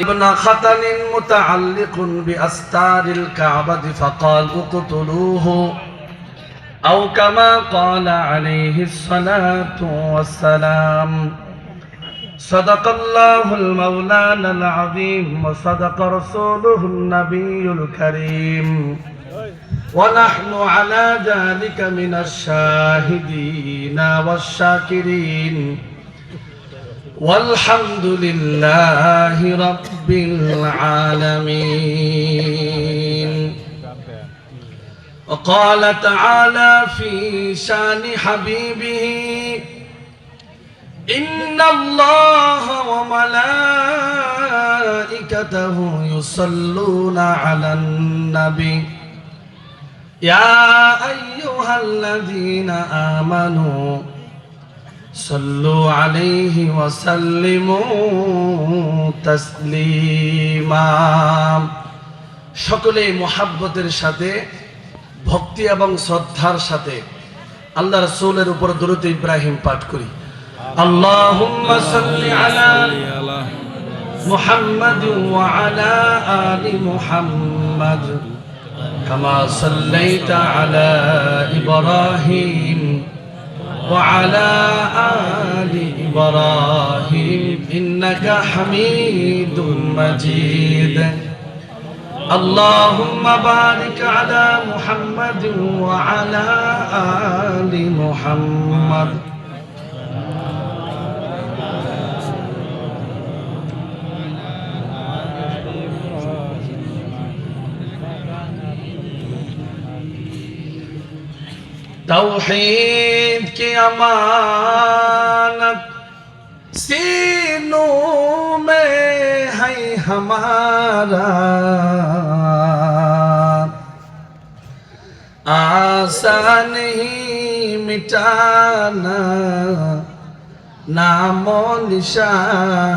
ابن ختن متعلق بأستار الكعبة فقال اقتلوه أو كما قال عليه الصلاة والسلام صدق الله المولانا العظيم وصدق رسوله النبي الكريم ونحن على ذلك من الشاهدين والشاكرين والحمد لله رب العالمين. وقال تعالى في شان حبيبه إن الله وملائكته يصلون على النبي يا أيها الذين آمنوا صلوا عليه وسلموا تسليما. সকলে মুহাব্বতের সাথে ভক্তি এবং শ্রদ্ধার সাথে আল্লাহ রাসূলের উপর দরুদ ইব্রাহিম পাঠ করি। আল্লাহুম্মা সাল্লি আলা মুহাম্মাদ ওয়া আলা আলি মুহাম্মাদ কামা সাল্লাইতা আলা ইব্রাহিম وعلى آل إبراهيم إنك حميد مجيد. اللهم بارك على محمد وعلى آل محمد तौहीद की अमानत सीनों में है हमारा आसान नहीं मिटाना नामो निशा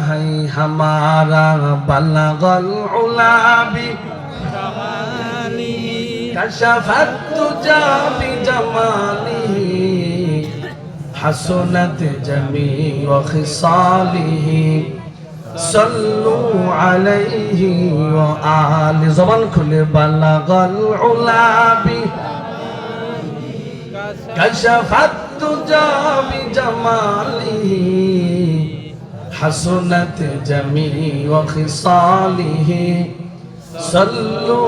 है हमारा बलगल उला भी कशफत तुजा बिजमालिह हसनत जमी व खिसालिह सल्लु अलैहि व आलि. ज़बान खुले बलगल उला बि कशफत तुजा बिजमालिह हसनत जमी व खिसालिह सल्लु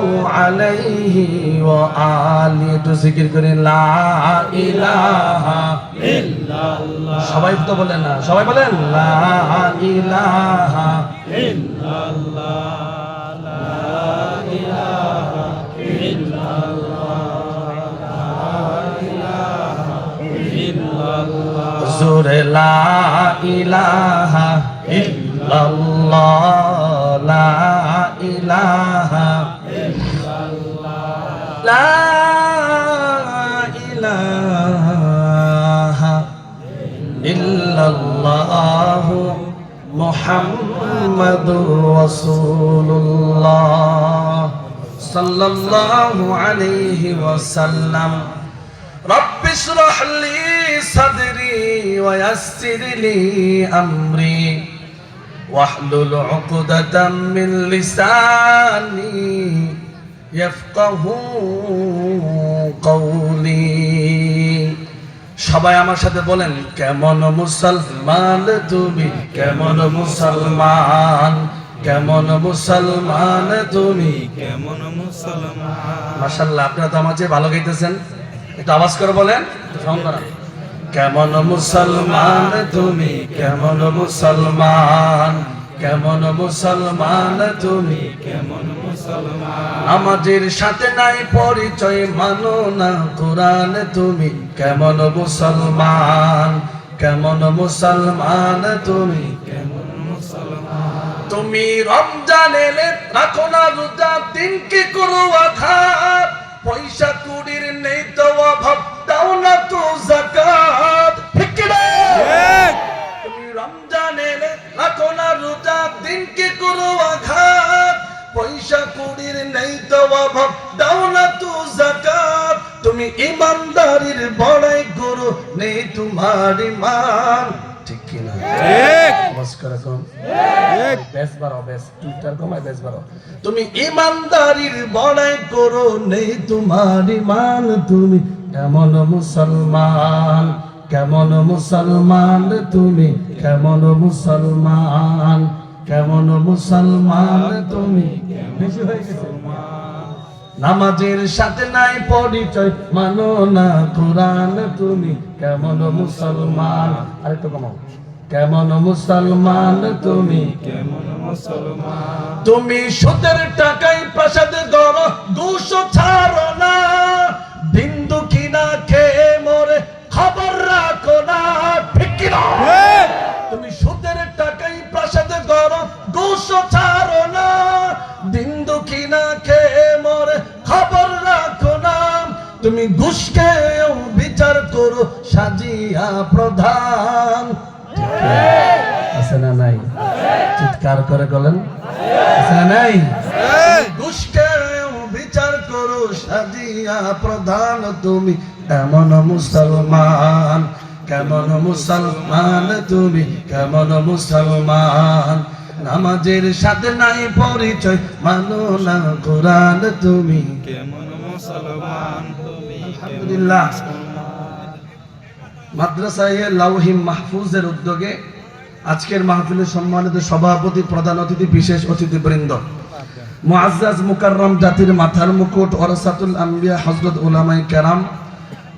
अलैहि व आलि. तो जिक्र करें ला इलाहा इल्लल्लाह. সবাই তো বলেন না, সবাই বলেন লা ইলাহা ইল্লাল্লাহ লা ইলাহা ইল্লাল্লাহ লা ইলাহা ইল্লাল্লাহ. জোরে লা ইলাহা ইল্লাল্লাহ লা ইলাহা ইল্লাল্লাহ লা ইলাহা ইল্লাল্লাহ মুহাম্মাদুর রাসূলুল্লাহ সাল্লাল্লাহু আলাইহি ওয়াসাল্লাম. রব্বি ইশরাহ লি সাদরি ওয়া ইয়াসসির লি আমরি واحلل عقدة من لساني يفقهوا قولي. সবাই আমার সাথে বলেন কেমন মুসলমান তুমি, কেমন মুসলমান, কেমন মুসলমান তুমি, কেমন মুসলমান. মাশাআল্লাহ, আপনারা তো আমার চেয়ে ভালো গাইতেছেন, একটু আওয়াজ করে বলেন, সাউন্ড করা. কেমন মুসলমান তুমি, কেমন মুসলমান, কেমন মুসলমান তুমি, কেমন মুসলমান. আমাদের সাথে নাই পরিচয় মানো না কোরআন তুমি, কেমন মুসলমান, কেমন মুসলমান তুমি, কেমন মুসলমান. তুমি রমজান এলে রাখো না রোজা, দিন কি করো আঘাত, পয়সা কুড়ির নেই তো অভাব, দাও না তো যাকাত. ঠিক কি না? তুমি রমজান এলে রাখো না রোজা, দিন কি করো আঘাত, পয়সা কুড়ির নেই তো অভাব, দাও না তো যাকাত. তুমি ইমানদারির বড়াই করো, নেই তোমার ইমান. ঠিক কিনা? ঠিক। আওয়াজ করে কোন? ঠিক। বেশ বাড়াও, বেশ টুইটার কমায় বেশ বাড়াও। তুমি ইমানদারির বড়াই করো, নেই তোমার ইমান, তুমি কেমন মুসলমান? কেমন মুসলমান তুমি? কেমন মুসলমান? কেমন মুসলমান তুমি? বেশি হয়ে গেছে। নামাজের সাথে নাই পরিচয়, মানো না কোরআন, তুমি কেমন মুসলমান? আরেকটু কমাও। কেমন মুসলমান তুমি? কেমন মুসলমান? তুমি সুদের টাকায় প্রাসাদ গড়, ঘুষ ছাড়ো না, বিন্দু কিনা খেয়ে মরে খবর রাখো না, ঠিক কি না? ঠিক। তুমি সুদের টাকায় প্রাসাদ গড়, ঘুষ ছাড়ো না, বিন্দু কিনা খেয়ে মরে খবর রাখো না। তুমি ঘুষকেও বিচার করো সাজিয়া প্রধান। আছে না নাই? চিৎকার করে বলেন, আছে না নাই? ঘুষকেও বিচার করো সাজিয়া প্রধান, তুমি কেমন মুসলমান? কেমন মুসলমান তুমি? কেমন মুসলমান? নামাজের সাথে নাই পরিচয়, মানো না কোরআন, তুমি কেমন মুসলমান? তুমি আলহামদুলিল্লাহ। মাদ্রাসায়ে লাউহি মাহফুজের উদ্যোগে আজকের মাহফিলের সম্মানিত সভাপতি, প্রধান অতিথি, বিশেষ অতিথিবৃন্দ, মুআজ্জাজ মুকাররম জাতির মাথার মুকুট ওরাসাতুল আম্বিয়া হযরত উলামায়ে কেরাম,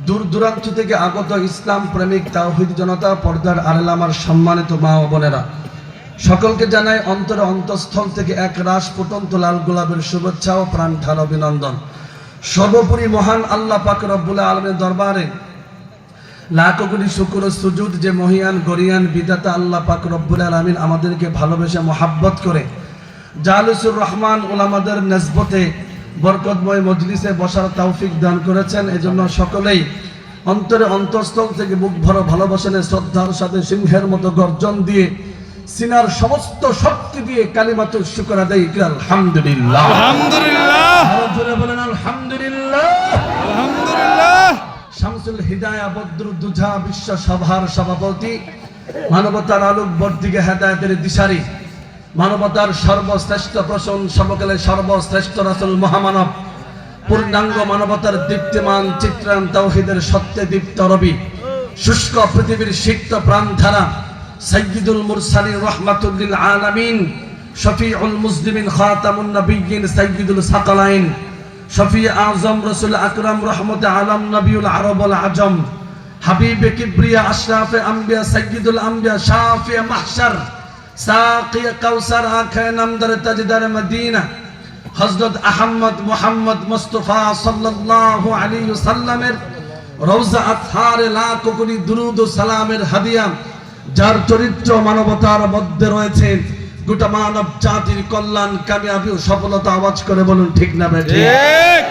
দূর দূরান্ত থেকে আগত ইসলাম প্রেমিক তাওহীদ জনতা, পর্দার আড়ালে আমার সম্মানিত মা ও বোনেরা, সকলকে জানাই অন্তরে অন্তঃস্থল থেকে এক রাশ ফুটন্ত লাল গোলাপের শুভেচ্ছা ও প্রাণ ঢালা অভিনন্দন। সর্বোপরি মহান আল্লাহ পাক রব্বুল আলামিনের দরবারে লাখো কোটি শুকর ও সুজুদ, যে মহিয়ান গরিয়ান বিধাতা আল্লাহ পাক রব্বুল আলামিন আমাদেরকে ভালোবেসে মোহাব্বত করে জালুসুর রহমান উলামাদের নেসবতে বরকতময় মজলিসে বসার তৌফিক দান করেছেন। এজন্য সকলেই অন্তরে অন্তঃস্থল থেকে বুক ভরা ভালোবাসেন, শ্রদ্ধার সাথে সিংহের মতো গর্জন দিয়ে, সিনার সমস্ত শক্তি দিয়ে কালিমাতুল শুকর আদায় করি আলহামদুলিল্লাহ। আলহামদুলিল্লাহ। আরো জোরে বলেন আলহামদুলিল্লাহ। আলহামদুলিল্লাহ। শামসুল হিদায়া বদরুদ্দুজা বিশ্ব সভার সভাপতি, মানবতার আলোক বর্দিকে হেদায়েতের দিশারি, মানবতার সর্বশ্রেষ্ঠ প্রশংসা, সর্বকালের সর্বশ্রেষ্ঠ রাসূল মহামানব, পূর্ণাঙ্গ মানবতার দীপ্তিমান চিত্রায়ন, তাওহীদের সত্যে দীপ্ত রবি, শুষ্ক পৃথিবীর সিক্ত প্রাণধারা, সাইয়্যিদুল মুরসালিন রাহমাতুল লিল আলামিন, শফিউল মুসলিমিন, খাতামুন নবিয়্যিন, সাইয়্যিদুল সাকালাইন, শফি আজম রসুল আকরাম, রহমতে আলম, নবিউল আরব ওয়াল আজম, হাবিবে কিবরিয়া, আশরাফে আম্বিয়া, সাইয়্যিদুল আম্বিয়া, শাফিয়ে মাহশার, সাকিয়ে কাউসার, আঁখে নামদার, তাজদার মদিনা, হযরত আহমদ মুহাম্মদ মুস্তাফা সাল্লাল্লাহু আলাইহি ওয়াসাল্লামের রওজা আতহারে লাখো কোটি দুরুদ ও সালামের হাদিয়া, যার চরিত্র মানবতার মধ্যে রয়েছে গোটা মানব জাতির কল্যাণ, কামিয়াবি ও সফলতা। আওয়াজ করে বলুন ঠিক না বেঠিক? ঠিক।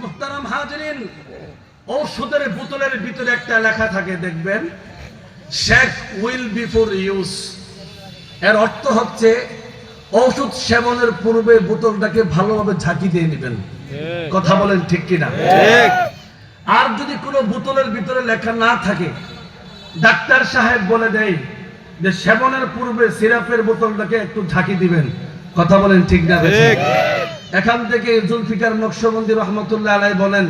মুহতারাম হাজিরিন, ঔষধের বোতলের ভিতরে একটা লেখা থাকে, দেখবেন, শেক উইল বিফোর ইউজ। এর অর্থ হচ্ছে ঔষধ সেবনের পূর্বে বোতলটাকে ভালোভাবে ঝাঁকি দিয়ে নেবেন। কথা বলেন ঠিক কিনা? ঠিক। আর যদি কোনো বোতলের ভিতরে লেখা না থাকে, ডাক্তার সাহেব বলে দেয় যে সেবনের পূর্বে সিরাপের বোতলটাকে একটু ঝাঁকি দিবেন। কথা বলেন ঠিক না? ঠিক। এখান থেকে জুলফিকার নকশবন্দি রহমতুল্লাহ আলাইহি বলেন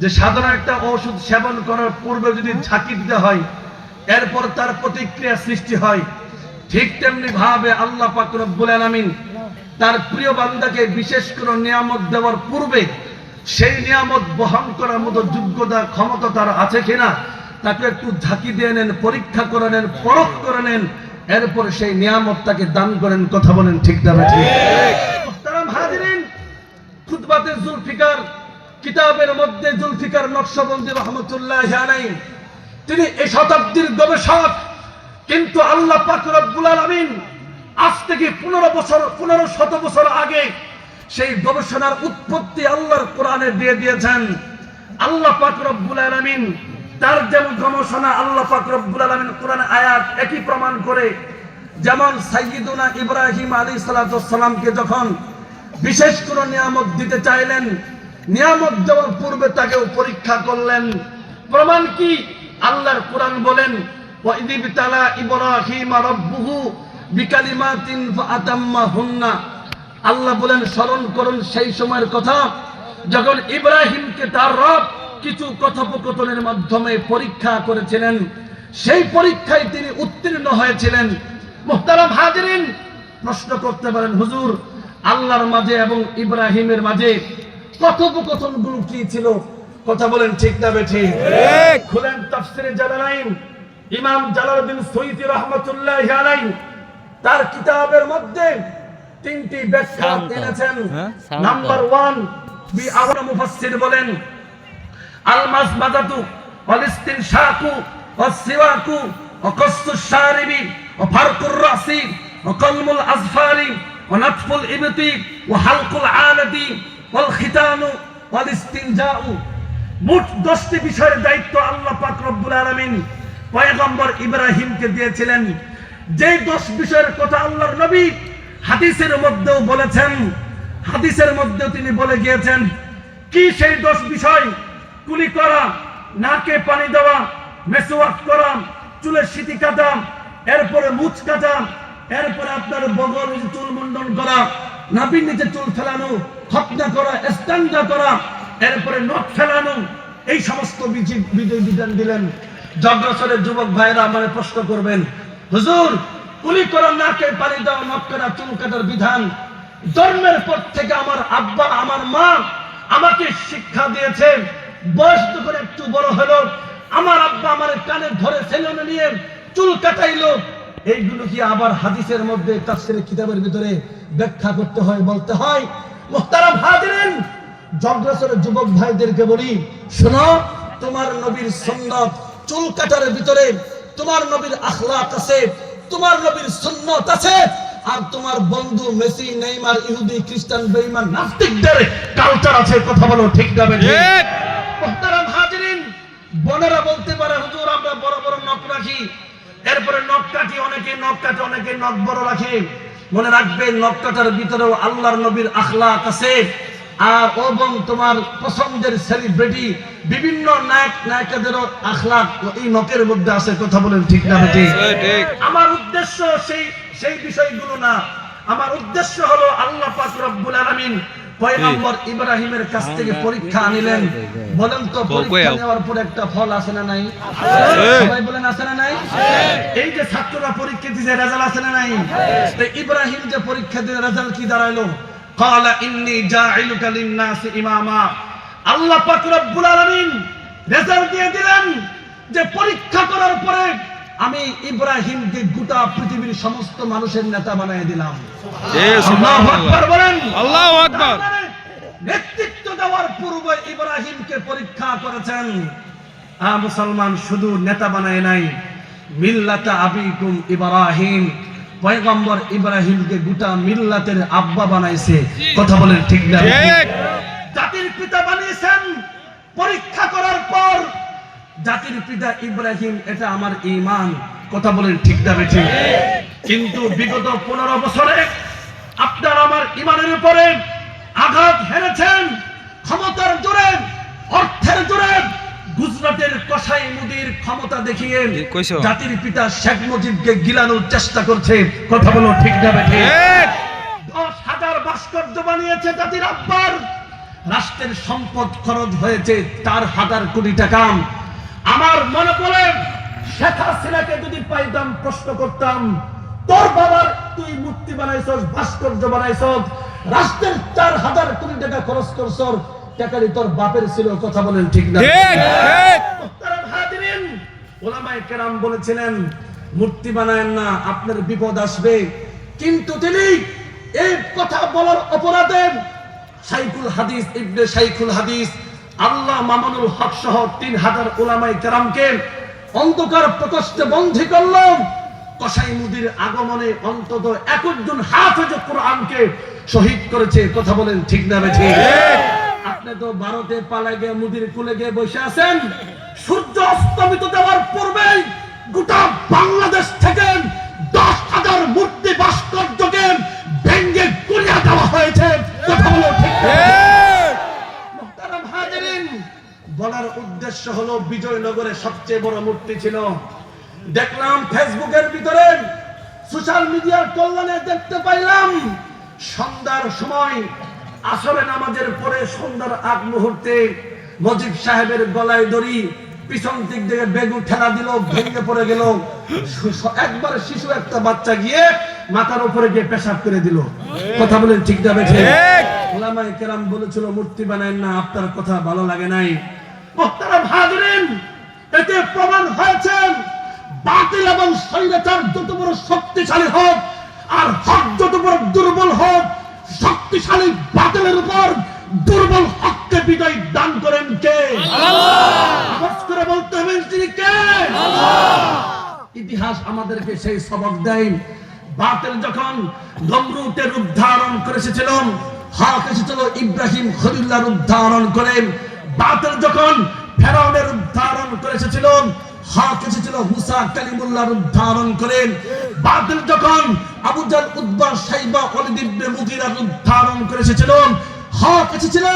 যে সাধারণ একটা ওষুধ সেবন করার পূর্বে যদি ঝাঁকি দিতে হয়, এরপর তার প্রতিক্রিয়া সৃষ্টি হয়, ঠিক তেমনি ভাবে আল্লাহ পাক রব্বুল আলামিন তার প্রিয় বান্দাকে বিশেষ কোনো নিয়ামত দেওয়ার পূর্বে সেই নিয়ামত বহন করার মতো যোগ্যতা ক্ষমতা তার আছে কিনা তাকে একটু ঝাঁকি দিয়ে নেন, পরীক্ষা করে নেন, পরখ করে নেন, এরপর সেই নিয়ামত তাকে দান করেন। কথা বলেন ঠিক না ঠিক? মুহতারাম হাজিরিন, খুতবাতে জুলফিকার কিতাবের মধ্যে জুলফিকার নকশবন্দি রহমতুল্লাহি আলাইহি, তিনি এই শতাব্দীর গবেষক, কিন্তু আল্লাহ পাক রব্বুল আলামিন আজ থেকে 1500 বছর আগে সেই গবেষণার উৎপত্তি আল্লাহর কোরআনে দিয়ে দিয়েছেন। আল্লাহ পাক রব্বুল আলামিন তার যেমন গবেষণা আল্লাহ পাক রব্বুল আলামিন কোরআনে আয়াত একই প্রমাণ করে, যেমন সাইয়্যিদুনা ইব্রাহিম আলাইহিস সালাতু ওয়াস সালামকে যখন বিশেষ কোনো নিয়ামত দিতে চাইলেন, নিয়ামত দেওয়ার পূর্বে তাকেও পরীক্ষা করলেন। প্রমাণ কি? আল্লাহর কোরআন বলেন ওয়া ইযিবতালা ইব্রাহিমা রাব্বুহু বিকালিমাতিন ফাআতাম্মাহুন্না। আল্লাহ বলেন স্মরণ করুন সেই সময়ের কথা যখন ইব্রাহিমকে তার রব কিছু কথোপকথনের মাধ্যমে পরীক্ষা করেছিলেন, সেই পরীক্ষায় তিনি উত্তীর্ণ হয়েছিলেন। মুহতারাম হাজিরিন, প্রশ্ন করতে পারেন হুজুর আল্লাহর মাঝে এবং ইব্রাহিমের মাঝে কথোপকথনগুলো কি ছিল? কথা বলেন ঠিক না বেঠিক? খুলেন তাফসিরে জালালাইন, ইমাম জালালউদ্দিন সুয়ুতী রাহমাতুল্লাহি আলাইহি তার কিতাবের মধ্যে তিনটি ব্যাখ্যা এনেছেন। নাম্বার 1, আওয়াল মুফাসসির বলেন আল মাসমাদাতু ওয়াল ইস্তিনশাকু ওয়াস সিওয়াকু ওয়া কাসসুশ শারিবি ওয়া ফারকুর রাসি ওয়া কালমুল আযফারি ওয়া নাতফুল ইবতি ওয়া হালকুল আনাতি ওয়াল খিতানু ওয়াল ইস্তিনজাউ। মোট 10টি বিষয়ের দায়িত্ব আল্লাহ পাক রব্বুল আলামিন পয়গম্বর ইব্রাহিমকে দিয়েছিলেন। যে 10 বিষয়ের কথা আল্লাহর নবী হাদিসের মধ্যেও বলেছেন, হাদিসের মধ্যেও তিনি বলে গিয়েছেন। কি সেই 10 বিষয়? কুলি করা, নাকে পানি দেওয়া, মেসওয়াক করা, চুলের সিটি কাটা, এরপরে মুছ কাটা, এরপরে আপনার বগলে চুল মুন্ডন করা, নাভির নিচে চুল ফেলানো, খতনা করা, ইস্তেঞ্জা করা, এরপরে নখ ফেলানো, এই সমস্ত বিধান দিলেন। জগ্রসরের যুবক ভাইরা আমারে প্রশ্ন করবেন, হুজুর কুলি করা, নাকে পানি দেওয়া, নখ কাটা, চুল কাটার বিধান জন্মের পর থেকে আমার আব্বা আমার মা আমাকে শিক্ষা দিয়েছেন। বয়স যখন একটু বড় হলো আমার আব্বা আমার কানে ধরে সেলুনে নিয়ে চুল কাটাইলো। এইগুলো কি আবার হাদিসের মধ্যে তাফসীরের কিতাবের ভিতরে ব্যাখ্যা করতে হয়, বলতে হয়? মুহতারাম হাজিরিন, জগ্রসরের যুবক ভাইদেরকে বলি, শোনো, তোমার নবীর সুন্নাত চুল কাটার ভিতরে, তোমার নবীর আখলাক আছে, তোমার নবীর সুন্নাত আছে। আর তোমার বন্ধু মেসি, নেইমার, ইহুদি, খ্রিস্টান, বেঈমান, নাস্তিকদের কালচার আছে। কথা বলো ঠিক না বেঠিক? মুহতারাম হাজিরিন, বোনেরা বলতে পারে হুজুর আমরা বড় বড় নখ রাখি, এরপরে নখ কাটি, অনেকে নখ কাটে, অনেকে নখ বড় রাখে। মনে রাখবে নখ কাটার ভিতরেও আল্লাহর নবীর আখলাক আছে। আর এবং তোমার পছন্দের সেলিব্রিটি বিভিন্ন নায়ক নায়িকাদেরও আখলাক এই নখের মধ্যে আছে। কথা বলেন ঠিক না বেঠিক? আমার উদ্দেশ্য সেই বিষয়গুলো না। আমার উদ্দেশ্য হলো আল্লাহ পাক রব্বুল আলামিন পয়গম্বর ইব্রাহিমের কাছ থেকে পরীক্ষা আনিলেন। বলেন তো পরীক্ষা নেওয়ার পর একটা ফল আছে না নাই? সবাই বলেন আছে না নাই? এই যে ছাত্ররা পরীক্ষা দিয়েছে, রেজাল্ট আছে না নাই? তো ইব্রাহিম যে পরীক্ষা দিয়ে রেজাল্ট কি দাঁড়াইলো? ক্বালা ইন্নী জাইলুকা লিন-নাসি ইমামা। আল্লাহ পাক রব্বুল আলামিন রেজাল্ট দিয়ে দিলেন যে পরীক্ষা করার পরে আমি ইব্রাহিমকে গোটা পৃথিবীর সমস্ত মানুষের নেতা বানিয়ে দিলাম। আল্লাহু আকবার বলেন। আল্লাহু আকবার। নেতৃত্ব দেওয়ার পূর্বে ইব্রাহিমকে পরীক্ষা করেছেন। মুসলমান শুধু নেতা বানায় নাই, মিল্লাতা আবিকুম ইব্রাহিম, পয়গম্বর ইব্রাহিমকে গোটা মিল্লাতের আব্বা বানাইছে। কথা বলেন ঠিক না? জাতির পিতা বানিয়েছেন। পরীক্ষা করার পর জাতির পিতা ইব্রাহিম, এটা আমার ঈমান। কথা বলেন ঠিক না বেঠিক? কিন্তু বিগত 15 বছরে আপনার আমার ঈমানের উপরে আঘাত হেরেছেন। ক্ষমতার জোরে, অর্থের জোরে গুজরাটের কসাই মুদির ক্ষমতা দেখিয়ে জাতির পিতা শেখ মুজিবকে গিলানোর চেষ্টা করছে। কথা বলো ঠিক না বেঠিক? 10,000 ভাস্কর্য বানিয়েছে জাতির আব্বার। রাষ্ট্রের সম্পদ খরচ হয়েছে 4,000 কোটি টাকা। আমার মনে পড়ে শেখ হাসিনাকে যদি পাইতাম প্রশ্ন করতাম, তোর বাবার তুই মূর্তি বানাইছস, ভাস্কর্য বানাইছস, রাষ্ট্রের 4,000 কোটি টাকা খরচ করছস, টাকারি তোর বাপের ছিল। কথা বলেন ঠিক না? মুহতারাম হাজিরিন, উলামায়ে কেরাম বলেছিলেন মূর্তি বানায়েন না, আপনার বিপদ আসবে। কিন্তু তিনি এই কথা বলার অপরাধে শাইখুল হাদিস ইবনে শাইখুল হাদিস আল্লাহ মামুনুল হক সহ 3,000 উলামায়ে কেরামকে অন্ধকার প্রকোষ্ঠে বন্দী করল। কসাই মুদির আগমনে অন্তত 21 জন হাফেজ কোরআনকে শহীদ করেছে। কথা বলেন ঠিক না বেঠিক? আপনি তো ভারতে পালায় গিয়ে মুদির কুলে গিয়ে বসে আছেন। সূর্য অস্তমিত দেওয়ার পূর্বেই গোটা বাংলাদেশ থেকে 10,000 মূর্তি ভাস্কর্যকে ভেঙে গুড়িয়ে দেওয়া হয়েছে। কথা বলো ঠিক না? মুহতারাম হাজিরিন, বলার উদ্দেশ্য হলো বিজয়নগরে সবচেয়ে বড় মূর্তি ছিল দেখলাম ফেসবুকের ভিতরে সোশ্যাল মিডিয়ার কল্যাণে দেখতে পাইলাম সন্ধ্যার সময় আসরে নামাজের পরে সন্ধ্যার আগ মুহূর্তে মজিব সাহেবের গলায় দড়ি পিছন দিক থেকে বেগু ঠেলা দিল, ভেঙে পড়ে গেল। একবার শিশু একটা বাচ্চা গিয়ে মাথার উপরে গিয়ে পেশাব করে দিল। কথা বলেন ঠিক না বেঠে? ওলামায়ে কেরাম বলেছিল মূর্তি বানায় না, আপনার কথা ভালো লাগে নাই। মুহতারাম হাজিরিন, এতে প্রমাণ হয়েছে বাতিল এবং স্বৈরাচার যত বড় শক্তিশালী হোক আর হক যত বড় দুর্বল হোক, শক্তিশালী বাতিলের উপর দুর্বল হককে বিজয় দান করেন কে? আল্লাহ। আওয়াজ করে বলতে হবে তিনি কে? আল্লাহ। ইতিহাস আমাদেরকে সেই সবক দেয়। বাতিল যখন নমরুদের রূপ ধারণ করে এসেছিল, হক এসেছিল ইব্রাহিম খলিলুল্লাহর রূপ ধারণ করে। বাতিল যখন ফেরাউনের রূপ ধারণ করে এসেছিল, হক এসেছিল মুসা কালিমুল্লাহর রূপ ধারণ করে। বাতিল যখন আবু জাহল উতবা শাইবা ওয়ালিদ ইবনে মুগীরার রূপ ধারণ করে এসেছিল, হক এসেছিল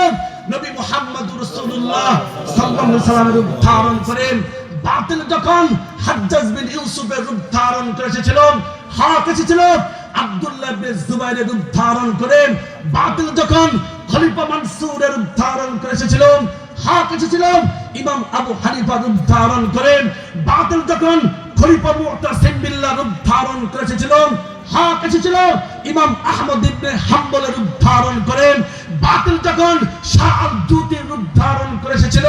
নবী মুহাম্মদুর রাসূলুল্লাহ সাল্লাল্লাহু আলাইহি ওয়াসাল্লামের রূপ ধারণ করে। বাতিল যখন হাজ্জাজ বিন ইউসুফের রূপ ধারণ করে এসেছিল, হক এসেছিল আব্দুল্লাহ ইবনে জুবাইরের রূপ ধারণ করে। বাতিল যখন খলিফা মানসুরের রূপ ধারণ করে এসেছিল, হক এসেছিল ইমাম আবু হানিফার রূপ ধারণ করে। বাতিল যখন খলিফা মুতাসিম বিল্লাহর রূপ ধারণ করে এসেছিল, হক এসেছিল ইমাম আহমদ ইবনে হাম্বলের রূপ ধারণ করে। বাতিল যখন শাহ আল-জুতির রূপ ধারণ করে এসেছিল,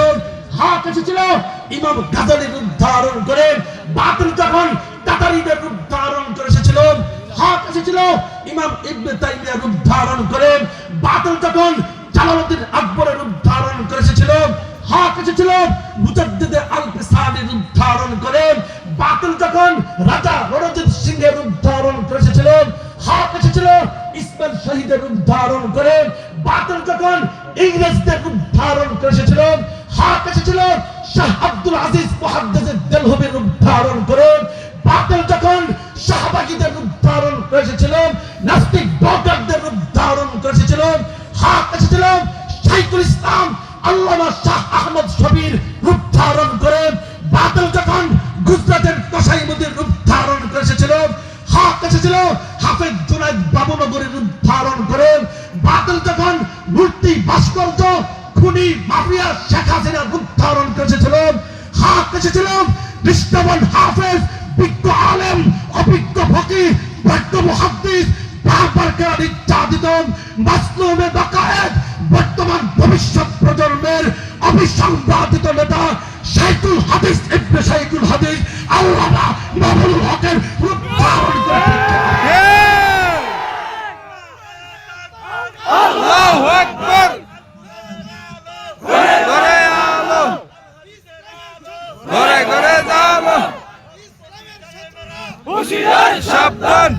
হক এসেছিল ইমাম গাজালির রূপ ধারণ করে। বাতিল যখন তাতারীদের রূপ ধারণ করে এসেছিল, হক এসেছিল ইমাম ইবনে তাইমিয়ার রূপ ধারণ করে। বাতিল যখন জালালউদ্দিন আকবরের রূপ ধারণ করে এসেছিল, হক এসেছিল মুজাদ্দিদ আল-ফিসানির রূপ ধারণ করে। বাতিল যখন রাজা রণজিৎ সিংহের রূপ ধারণ করে এসেছিল, হক এসেছিল ইসমাইল শহীদের রূপ ধারণ করে। বাতিল যখন ইংরেজদের রূপ ধারণ করে এসেছিল, হক এসেছিল শাহ আব্দুল আজিজ মুহাদ্দিস দেলহবির রূপ ধারণ করে। বাতিল যখন শাহবাগীদের রূপ ধারণ করে এসেছিল, নাস্তিক ব্লগারদের রূপ ধারণ করে এসেছিল, হক এসেছিল শাইখুল ইসলাম আল্লামা শাহ আহমদ শবীর রূপ ধারণ করে। বাতিল যখন গুজরাটের কসাইমুদ্দিন রূপ ধারণ করে এসেছিল, হক এসেছিল হাফেজ জুনায়েদ বাবুনগরীর রূপ ধারণ করে। বাতিল যখন মূর্তি ভাস্কর্য খুনি মাফিয়া শেখ হাসিনার রূপ ধারণ করে এসেছিল, হক এসেছিল নিষ্ঠাবান হাফেজ বিজ্ঞ আলেম অভিজ্ঞ ফকিহ বৈজ্ঞ মুহাদ্দিস বারবার নির্যাতিত মাসলুমে বাকায়েত বর্তমান ভবিষ্যৎ প্রজন্মের অবিসংবাদিত নেতা শাইখুল হাদিস ইবনে শাইখুল হাদিস আল্লামা মামুনুল হকের রূপ ধারণ করে। আল্লাহু আকবার। ঘরে ঘরে আলো, ঘরে ঘরে জালো, হুঁশিয়ার সাবধান।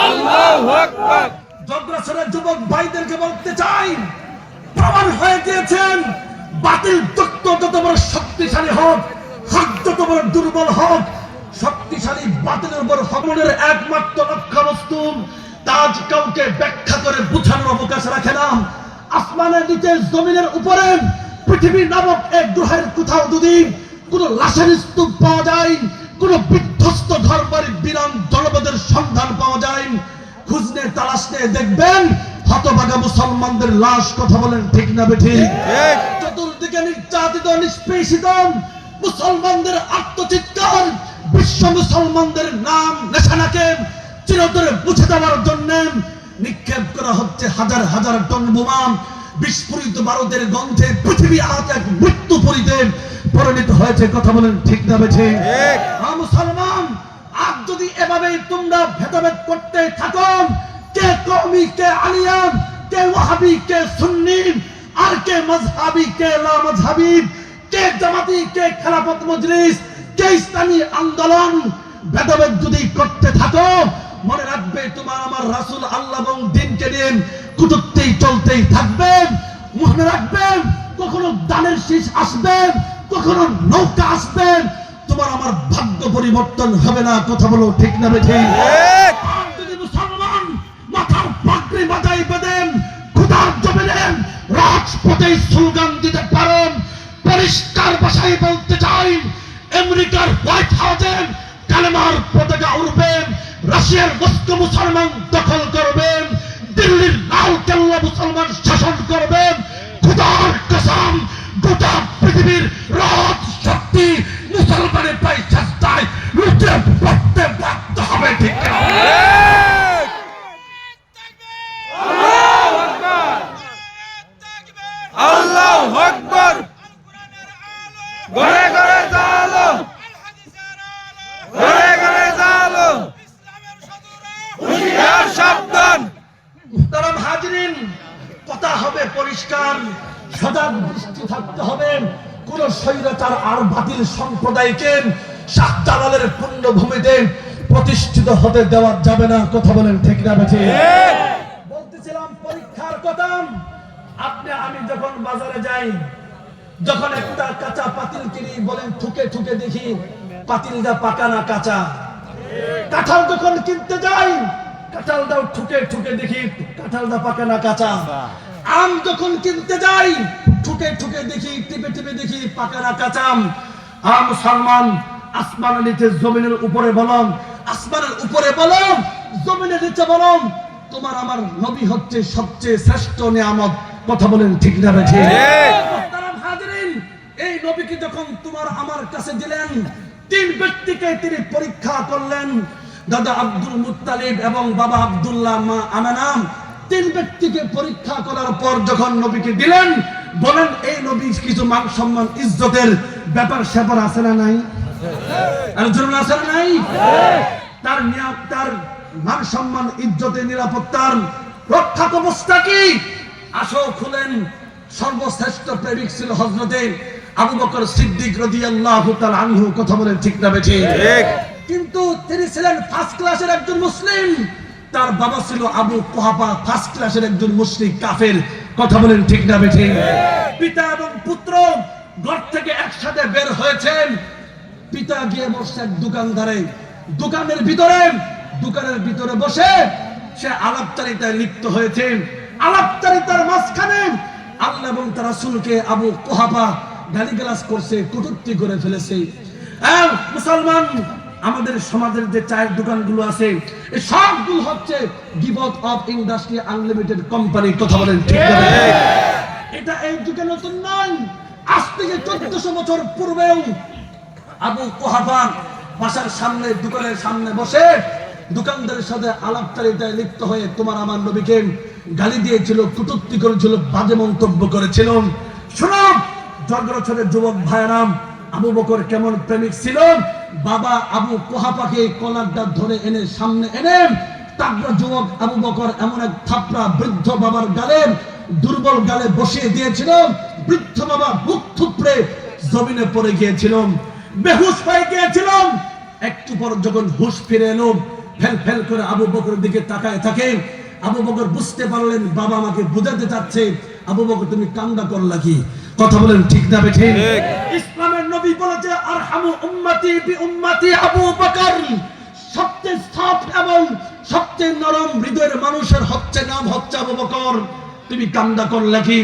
আল্লাহু আকবার। জগরাসের যুবক ভাইদেরকে বলতে চাই, প্রমাণ হয়ে গিয়েছেন বাতিল যত বড় শক্তিশালী হোক, হক যত বড় দুর্বল হোক, শক্তিশালী বাতিলের উপর হকমের একমাত্র লক্ষ্যবস্তু তাজ কাউকে ব্যাখ্যা করে বুঝানোর অবকাশ রাখে না। আসমানের নিচে জমিনের উপরে পৃথিবী নামক এক গ্রহের কোথাও যদি কোনো লাশের স্তূপ পাওয়া যায়, কোনো বিধ্বস্ত ঘরবাড়ি বিরান জনপদের সন্ধান পাওয়া যায়, খুঁজনে তালাশ নিয়ে দেখবেন হতভাগা মুসলমানদের লাশ। কথা বলেন ঠিক না বেঠিক? চতুর্দিকে নির্যাতিত নিষ্পেষিত মুসলমানদের আত্মচিৎকার, বিশ্ব মুসলমানদের নাম নিশানাকে চিরতরে মুছে দেওয়ার জন্য নিক্ষেপ করা হচ্ছে হাজার হাজার টন বোমা। বিস্ফোরিত ভারতের গন্ধে পৃথিবী আজ এক মৃত্যুপুরীতে পরিণত হয়েছে। কথা বলেন ঠিক না বেঠিক? মুসলমান, আজ যদি এভাবে তোমরা ভেদাভেদ করতে থাকো, কে কওমি কে আলিয়াম, কে ওয়াহাবি কে সুন্নি, আর কে মাযহাবি কে লা মাযহাবি, কে জামাতি কে খেলাফত মজলিস, কে ইসলামী আন্দোলন, ভেদাভেদ যদি করতে থাকো, মনে রাখবে তোমার আমার রাসূল আল্লাহ এবং দ্বীনকে নিয়ে কুটুক্তি চলতেই থাকবে। মনে রাখবেন কখনো দানের শীষ আসবে, কখনো নৌকা আসবে, তোমার আমার ভাগ্য পরিবর্তন হবে না। কথা বলো ঠিক না বেঠিক? যদি মুসলমান মাথার পাগড়ি মাথায় বেঁধেন, খোদার জমিনে রাজপথে স্লোগান দিতে পারেন, পরিষ্কার ভাষায় বলতে চাই, আমেরিকার হোয়াইট হাউসে কালেমার পতাকা উড়বেন, রাশিয়ার মস্কো মুসলমান দখল করবেন, দিল্লির লাল কেল্লা মুসলমান শাসন করবেন। খোদার কসম, গোটা পৃথিবীর রাত শক্তি মুসলমানের পায়ে চেষ্টায় লুটে পড়তে বাধ্য হবে, ঠিক না? আল্লাহু আকবার। ঘরে ঘরে জালো, ঘরে ঘরে জালো, হুঁশিয়ার সাবধান। মুহতারাম হাজিরিন, কথা হবে পরিষ্কার, সজাগ দৃষ্টি থাকতে হবে। কোন স্বৈরাচার আর বাতিল সম্প্রদায়কে শাহজালালের পুণ্যভূমিতে প্রতিষ্ঠিত হতে দেওয়া যাবে না। কথা বলেন ঠিক না বেঠি? বলতেছিলাম পরীক্ষার কথা। আপনি আমি যখন বাজারে যাই, যখন একটা কাঁচা পাতিল কিনি, বলেন ঠুকে ঠুকে দেখি পাতিলটা পাকা না কাঁচা। কাঁঠাল যখন কিনতে যাই, কাঁঠালটাও ঠুকে ঠুকে দেখি কাঁঠালটা পাকা না কাঁচা। আম যখন কিনতে যাই, ঠুকে ঠুকে দেখি, টিপে টিপে দেখি পাকা না কাঁচা। আম মুসলমান, আসমানের নিচে জমিনের উপরে বলম, আসমানের উপরে বলম, জমিনের নিচে বলম, তোমার আমার নবী হচ্ছে সবচেয়ে শ্রেষ্ঠ নিয়ামত। কথা বলেন ঠিক না বেঠি? মুহতারাম হাজিরিন, এই নবীকে যখন তোমার আমার কাছে দিলেন, তিন ব্যক্তিকে তিনি পরীক্ষা করলেন। দাদা আব্দুল মুত্তালিব এবং বাবা আব্দুল্লাহ, মা আমেনা, তিন ব্যক্তিকে পরীক্ষা করার পর যখন নবীকে দিলেন, বলেন এই নবী কিছু মান সম্মান ইজ্জতের ব্যাপার স্যাপার আছে না নাই? আর জরুরি আছে না নাই? তার নিয়ম, তার মান সম্মান ইজ্জতের নিরাপত্তার রক্ষা কবচটা কি? আসো খুলেন। সর্বশ্রেষ্ঠ প্রেমিক ছিল হযরতে আবু বকর সিদ্দিক রাদিয়াল্লাহু তাআলা আনহু। কথা বলেন ঠিক না বেঠি? ঠিক। কিন্তু তিনি ছিলেন ফার্স্ট ক্লাসের একজন মুসলিম। তার বাবা ছিল আবু কুহাফা, ফার্স্ট ক্লাসের একজন মুশরিক কাফের। কথা বলেন ঠিক না বেঠি? পিতা এবং পুত্র ঘর থেকে একসাথে বের হয়েছেন। পিতা গিয়ে বসছে এক দোকানদারে, দোকানের ভিতরে বসে সে আলাপচারিতায় লিপ্ত হয়েছে। আলাপচারিতার মাঝখানে আল্লাহ এবং তার রাসূলকে আবু কুহাফা গালিগালাজ করছে, কটূক্তি করে ফেলেছে। মুসলমান, আমাদের সমাজের যে চায়ের দোকানগুলো আছে, এই সবগুলো হচ্ছে গিবত অফ ইন্ডাস্ট্রি আনলিমিটেড কোম্পানি। কথা বলেন ঠিক না? এটা এই যুগে নতুন নয়। আজ থেকে 1400 বছর পূর্বেও আবু কুহাফা বাসার সামনে, দোকানের সামনে বসে দোকানদারের সাথে আলাপচারিতায় লিপ্ত হয়ে তোমার আমার নবীকে গালি দিয়েছিল, কটূক্তি করেছিল, বাজে মন্তব্য করেছিল। শোনো জগরছড়ের যুবক ভাইরাম, আবু বকর কেমন প্রেমিক ছিল। বাবা আবু কুহাফাকে কলারটা ধরে এনে সামনে এনে তাগড়া যুবক আবু বকর এমন এক থাপড়া বৃদ্ধ বাবার গালে, দুর্বল গালে বসিয়ে দিয়েছিল। বৃদ্ধ বাবা বুক থুপড়ে জমিনে পড়ে গিয়েছিল, বেহুশ হয়ে গিয়েছিল। একটু পর যখন হুঁশ ফিরে এলো, ফেল ফেল করে আবু বকরের দিকে তাকায় থাকে। আবু বকর বুঝতে পারলেন বাবা আমাকে বুঝাতে চাচ্ছে। আবু বকর তুমি কান্না করলা কি? কথা বলেন ঠিক না বেঠি? ইসলামের নবী বলেছে আরহামু উম্মতি বি উম্মতি আবু বকর। সবচেয়ে সফট এবং সবচেয়ে নরম হৃদয়ের মানুষের নাম হচ্ছে আবু বকর। তুমি কান্না করলা কি?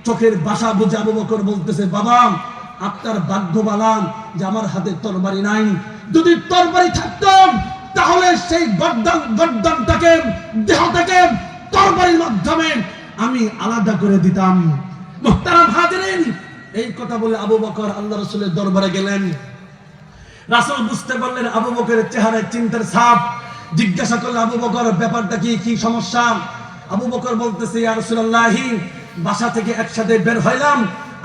চোখের ভাষা বুঝে আবু বকর বলতেছে, বাবা আপনার ভাগ্যবালা যে আমার হাতে তরবারি নাই। যদি তরবারি থাকতো তাহলে সেই গর্দানটাকে দেহ থেকে তরবারির মাধ্যমে আমি আলাদা করে দিতাম। মুহতারাম হাজিরিন, এই কথা বলে আবু বকর আল্লাহ রাসূলের দরবারে গেলেন। রাসূল বুঝতে পারলেন আবু বকরের চেহারায় চিন্তার ছাপ। জিজ্ঞাসা করলে আবু বকর ব্যাপারটা কি সমস্যা? আবু বকর বলতেছে, ইয়া রাসূলুল্লাহ, বাসা থেকে একসাথে বের হইলাম,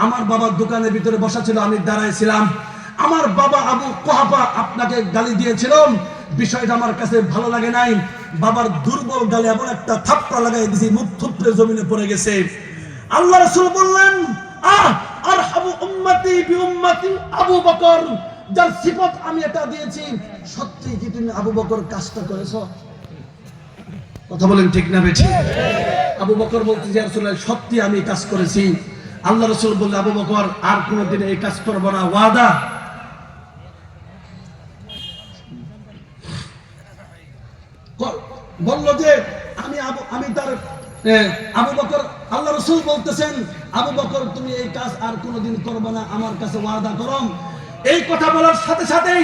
আমার বাবার দোকানের ভিতরে বসা ছিল, আমি দাঁড়াইছিলাম। আমার বাবা আবু কুহাফা আপনাকে গালি দিয়েছিল, বিষয়টা আমার কাছে ভালো লাগে নাই। বাবার দুর্বল গালে এমন একটা থাপ্পড় লাগাই দিয়েছি, মুখ থুপড়ে জমিনে পড়ে গেছে। আল্লাহ রাসূল বললেন, আরহামু উম্মতি বি উম্মতি আবু বকর। যার সিফত আমি এটা দিয়েছি, সত্যি কি তুমি আবু বকর কাজটা করেছো? কথা বলেন ঠিক না বেঠি? আবু বকর বলতে, ইয়া রাসূলুল্লাহ, সত্যি আমি কাজ করেছি। আল্লাহ রাসূল বললেন, আবু বকর আর কোনোদিন এই কাজ করব না, ওয়াদা? বলল যে আমি তার আবু বকর, আল্লাহ রাসূল বলতেছেন, আবু বকর তুমি এই কাজ আর কোনোদিন করবে না, আমার কাছে ওয়াদা করো। এই কথা বলার সাথে সাথেই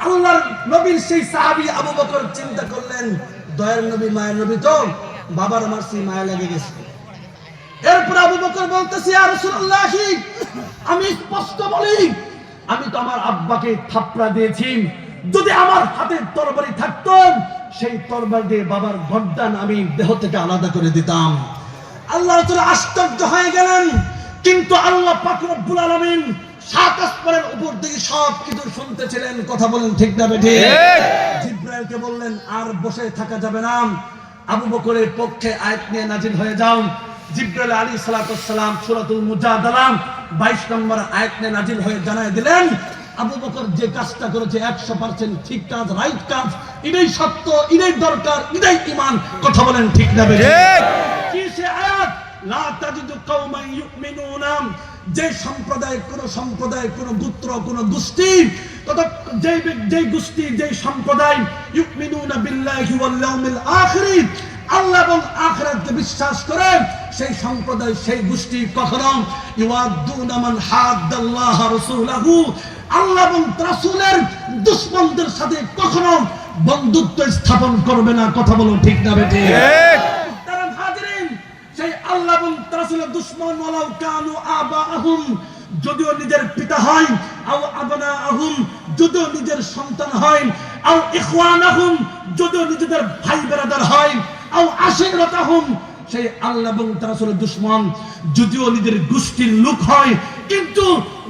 আল্লাহর নবীর সেই সাহাবী আবু বকর চিন্তা করলেন, দয়ার নবী মায়ের নবী তো বাবার মারছি, মায়া লেগে গেছে। এরপর আবু বকর বলতেছে, ইয়া রাসূলুল্লাহ, আমি স্পষ্ট বলি, আমি তো আমার আব্বাকে থাপড়া দিয়েছি, যদি আমার হাতে তরবারি থাকতো সেই তরবারি দিয়ে বাবার গর্দান আমি দেহ থেকে আলাদা করে দিতাম। আল্লাহ রাসূল আশ্চর্য হয়ে গেলেন, কিন্তু আল্লাহ পাক রব্বুল আলামিন সাত আসমানের উপর থেকে সব কিছু শুনতেছিলেন। কথা বলেন ঠিক না বেঠিক? জিবরাইলকে বললেন, আর বসে থাকা যাবে না, আবু বকরের পক্ষে আয়াত নিয়ে নাজিল হয়ে যাও। জিবরাইল আলাইহিস সালাতু ওয়াস সালাম সূরাতুল মুজাদালা 22 নম্বর আয়াত নিয়ে নাজিল হয়ে জানায় দিলেন, আবু বকর যে কাজটা করেছে 100% ঠিক কাজ, রাইট কাজ, এটাই সত্য, এটাই দরকার, এটাই ঈমান। কথা বলেন ঠিক না বেঠিক? কি সে আয়াত? লা তাজিদু কওমান ইউমিনুনা, যে সম্প্রদায়, কোন গোত্র, কোন গোষ্ঠী, যে গোষ্ঠী, যে সম্প্রদায় ইউমিনুনা বিল্লাহি ওয়াল ইয়াউমিল আখির, আল্লাহ এবং আখিরাতকে বিশ্বাস করে, সেই সম্প্রদায়, সেই গোষ্ঠী কখনো ইওয়াদুনা মান হাদ্দাল্লাহ রাসূলাহু, আল্লাহ এবং রাসূলের দুশমনদের সাথে কখনো বন্ধুত্ব স্থাপন করবে না। কথা বলো ঠিক না বেঠিক? তারা হাজিরিন, সেই আল্লাহ এবং রাসূলের দুশমন, ওয়ালাউ কানু আবাহুম, যদিও নিজের পিতা হয়, আও আবনাহুম, যদিও নিজের সন্তান হয়, আও ইখওয়ানাহুম, যদিও নিজেদের ভাই বেরাদার হয়, আও আশিরাতাহুম, সেই আল্লাহ এবং রাসূলের দুশমন যদিও নিজের গোষ্ঠীর লোক হয়, কিন্তু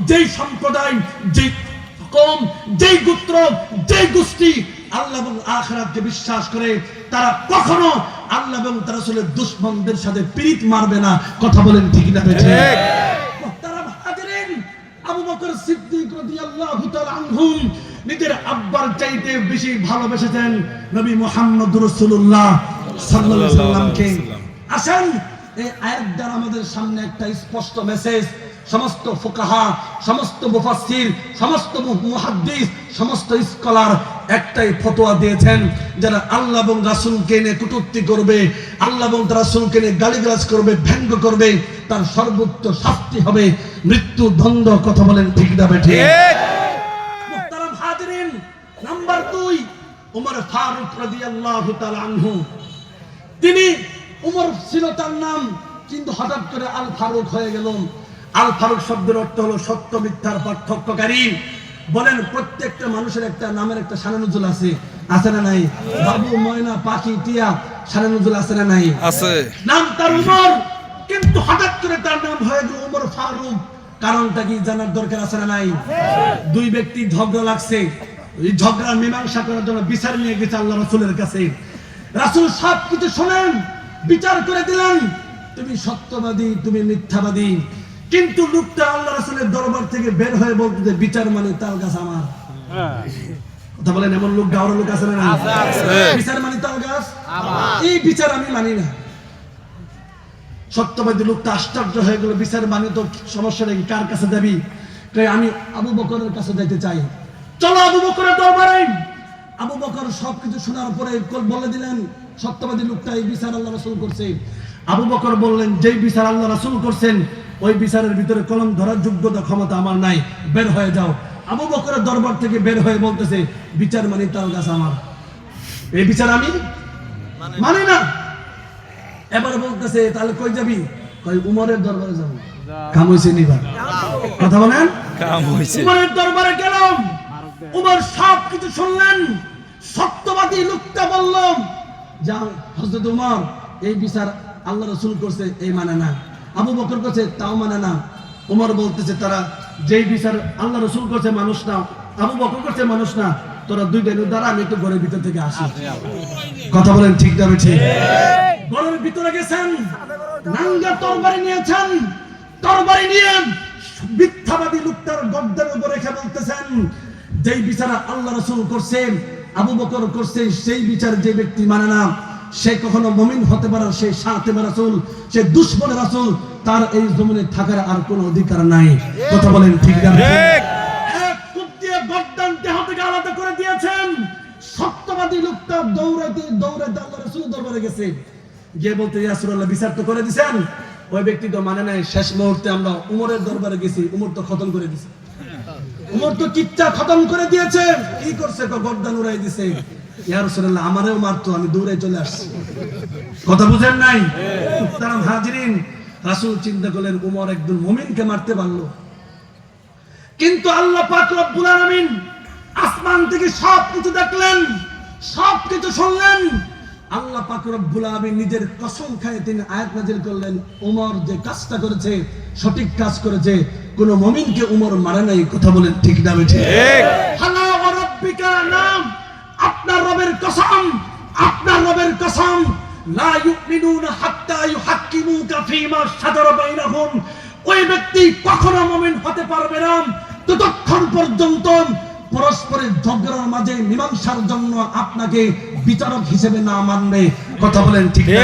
যেই সম্প্রদায়, যেই কওম, যেই গোত্র, যেই গোষ্ঠী আল্লাহ এবং আখিরাতকে বিশ্বাস করে, তারা কখনো আল্লাহ এবং রাসূলের দুশমনদের সাথে পিরিত মারবে না। কথা বলেন ঠিক না বেঠিক? তারা হাজিরিন, আবু বকর সিদ্দিক রাদিয়াল্লাহু তাআলা আনহু নিজের আব্বার চাইতে বেশি ভালোবেসেছেন নবী মুহাম্মদ রাসূলুল্লাহ সাল্লাল্লাহু আলাইহি ওয়াসাল্লামকে। আসেন, এই আয়াত দ্বারা আমাদের সামনে একটা স্পষ্ট মেসেজ। সমস্ত ফুকাহা, সমস্ত মুফাসসির, সমস্ত মুহাদ্দিস, সমস্ত স্কলার একটাই ফতোয়া দিয়েছেন, যারা আল্লাহ এবং রাসূলকে নিয়ে কটূক্তি করবে, আল্লাহ এবং রাসূলকে নিয়ে গালিগালাজ করবে, ব্যঙ্গ করবে, তার সর্বোচ্চ শাস্তি হবে মৃত্যুদণ্ড। কথা বলেন ঠিক না বেঠিক? মুহতারাম হাজিরিন, নাম্বার 2, ওমর ফারুক রাদিয়াল্লাহু তাআলা আনহু। তিনি, ওমর ছিল তার নাম, কিন্তু হঠাৎ করে আল ফারুক হয়ে গেল। আল ফারুক শব্দের অর্থ হলো সত্য মিথ্যার পার্থক্যকারী। বলেন, প্রত্যেকটা মানুষের একটা নামের একটা শানে নুজুল আছে, আছে না নাই? বাবু, ময়না, পাখি, টিয়া, শানে নুজুল আছে না নাই? আছে। নাম তার ওমর, কিন্তু হঠাৎ করে তার নাম হয়ে গেল ওমর ফারুক। কারণটা কি জানার দরকার আছে না নাই? দুই ব্যক্তি ঝগড়া লাগছে, এই ঝগড়ার মীমাংসা করার জন্য বিচার নিয়ে গেছে আল্লাহ রাসূলের কাছে। রাসূল সব কিছু শোনেন, বিচার করে দিলেন, তুমি সত্যবাদী, তুমি মিথ্যাবাদী। কিন্তু লোকটা আল্লাহ রাসূলের দরবার থেকে বের হয়ে বলতে, বিচার মানে তাল গাছ আমার। কথা বলেন, এমন লোক, গাওয়ার লোক আছে না? বিচার মানে তাল গাছ আমার, এই বিচার আমি মানি না। সত্যবাদী লোকটা আশ্চর্য হয়ে গেল, বিচার মানে তো সমস্যা নাকি, কার কাছে যাবি? আমি আবু বকরের কাছে যাইতে চাই। চলো আবু বকরের দরবারে। আবু বকর সবকিছু শোনার পরে বলে দিলেন, সত্যবাদী লোকটা এই বিচার আল্লাহ রাসূল করছে। আবু বকর বললেন, যেই বিচার আল্লাহ রাসূল করছেন ওই বিচারের ভিতরে কলম ধরার যোগ্যতা ক্ষমতা আমার নাই, বের হয়ে যাও। আবু বকরের দরবার থেকে বের হয়ে বলতেছে, বিচার মানে তাল গাছ আমার, এই বিচার আমি মানি না। এবার বলতেছে, তাহলে কই যাবি? কই উমরের দরবারে যাব। কাম হইছে নিবা? কথা বলেন, কাম হইছে। উমরের দরবারে গেলাম, উমর সব কিছু শুনলেন। সত্যবাদী লোকটা বলল, যা হযরত উমর, এই বিচার আল্লাহ রাসূল করছে, এই মানে না। আবু বকর করছে, তাও মানে না। উমর বলতেছে, তারা যেই বিচার আল্লাহ রাসূল করছে মানুষ না, আবু বকর করছে মানুষ না, তোরা দুই দিনের দ্বারা আমি একটু ঘরের ভিতর থেকে আসি। কথা বলেন ঠিক না ঠিক? ঘরের ভিতরে গেছেন, নাঙ্গা তরবারি নিয়েছেন, তরবারি নিয়ে মিথ্যাবাদী লোকটার গর্দানের উপর রেখে বলতেছেন, যেই বিচার আল্লাহ রাসূল করছেন, আবু বকর করছে, সেই বিচার যে ব্যক্তি মানে না, সে কখনো মুমিন হতে পারে, সে সাথে রাসূল, সে দুশমনের রাসূল, তার এই জমিনে থাকার আর কোনো অধিকার নাই। কথা বলেন ঠিক না ঠিক? এক কূপ দিয়ে গর্দান দেহ থেকে আলাদা করে দিয়েছেন। সত্যবাদী লোকটা দৌড়াতে দৌড়াতে আল্লাহ রাসূলের দরবারে গেছে, গিয়ে বলতে, ইয়া রাসূলুল্লাহ, বিচার তো করে দিয়েছেন। ওই ব্যক্তি তো মানে নাই। শেষ মুহূর্তে আমরা উমরের দরবারে গেছি, উমর তো খতম করে দিয়েছে। উমর তো কিচ্ছা খতম করে দিয়েছে, কি করছে? গর্দান উড়াই দিছে। ইয়া রাসূলুল্লাহ, আমারেও মারতো, আমি দৌড়ে চলে আসছি। কথা বুঝেন নাই? মুহতারাম হাজিরিন, রাসূল চিন্তা করলেন উমর একজন মুমিনকে মারতে পারলো, কিন্তু আল্লাহ পাক রব্বুল আলামিন আসমান থেকে সব কিছু দেখলেন, সব কিছু শুনলেন। আল্লাহ পাক রব্বুল আলামিন নিজের কসম খায় তিনি আয়াত নাযিল করলেন, উমর যে কাজটা করেছে সঠিক কাজ করেছে, কোন মুমিনকে উমর মারে নাই। কথা বলেন ঠিক না বেঠিক? ঠিক। হালা ওয়া রাব্বিকা নাম, আপনার রবের কসম, আপনার রবের কসম, লা ইউমিনুনা হাত্তা ইউহাক্কিমুকা ফীমা শাজারা বাইনাহুম, ওই ব্যক্তি কখনো মুমিন হতে পারবে না ততক্ষণ পর্যন্ত পরস্পরের ঝগড়ার মাঝে মীমাংসার জন্য আপনাকে বিচারক হিসেবে না মানবে। কথা বলেন ঠিক না?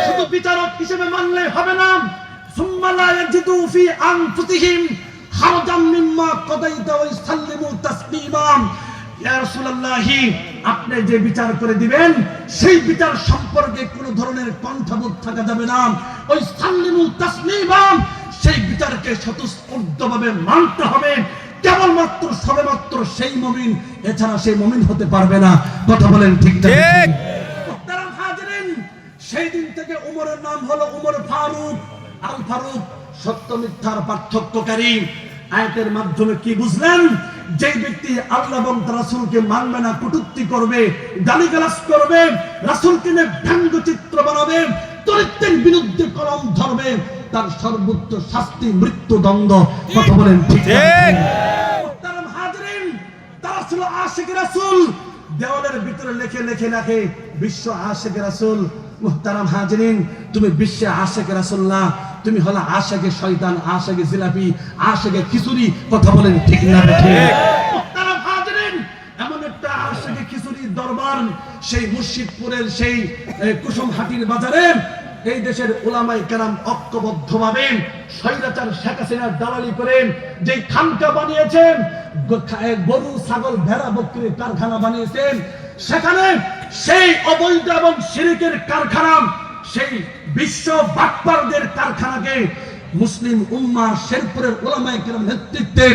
শুধু বিচারক হিসেবে মানলে হবে না, সুম্মা লা ইয়াজিদু ফি আনফুসিহিম হারাজাম মিম্মা কাদাইতা ওয়া ইসাল্লিমু তাসলিমা। ইয়া রাসূলুল্লাহ, আপনি যে বিচার করে দিবেন সেই বিচার সম্পর্কে কোনো ধরনের কণ্ঠাবোধ থাকা যাবে না। ওই সাল্লিমু তাসলিমা, সেই বিচারকে স্বতঃস্ফূর্তভাবে মানতে হবে। কেবলমাত্র সবেমাত্র সেই মুমিন, এছাড়া সেই মুমিন হতে পারবে না। কথা বলেন ঠিক না? মুহতারাম হাজিরিন, সেই দিন থেকে উমরের নাম হলো উমর ফারুক। আল ফারুক, সত্য মিথ্যার পার্থক্যকারী। আয়াতের মাধ্যমে কি বুঝলেন? যে ব্যক্তি আল্লাহ এবং রাসূলকে মানবে না, কটূক্তি করবে, গালিগালাজ করবে, রাসূলকে নিয়ে ব্যঙ্গচিত্র বানাবে, চরিত্রের বিরুদ্ধে কলম ধরবে, তার সর্বোচ্চ শাস্তি মৃত্যুদণ্ড। কথা বলেন ঠিক না? মুহতারাম হাজিরিন, তারা ছিল আশিক রাসূল। দেওয়ালের ভিতরে লেখে লেখে লেখে বিশ্ব আশিক রাসূল। মুহতারাম হাজিরিন, তুমি বিশ্বে আশিক রাসূল না, তুমি হলো আশিকে শয়তান, আশিকে জিলাপি, আশিকে খিচুড়ি। কথা বলেন ঠিক না? মুহতারাম হাজিরিন, এমন একটা আশিকে খিচুড়ি দরবার সেই মুর্শিদপুরের সেই কুসুমহাটির বাজারে এই দেশের উলামায়ে কেরাম ঐক্যবদ্ধভাবে স্বৈরাচার শেখ হাসিনার দালালি করে যে খানকা বানিয়েছেন, গরু ছাগল ভেড়া বকরির কারখানা বানিয়েছেন, সেখানে সেই অবৈধ এবং শিরকের কারখানা, সেই বিশ্ব বাটপারদের কারখানাকে মুসলিম উম্মাহ শেরপুরের উলামায়ে কেরাম নেতৃত্বে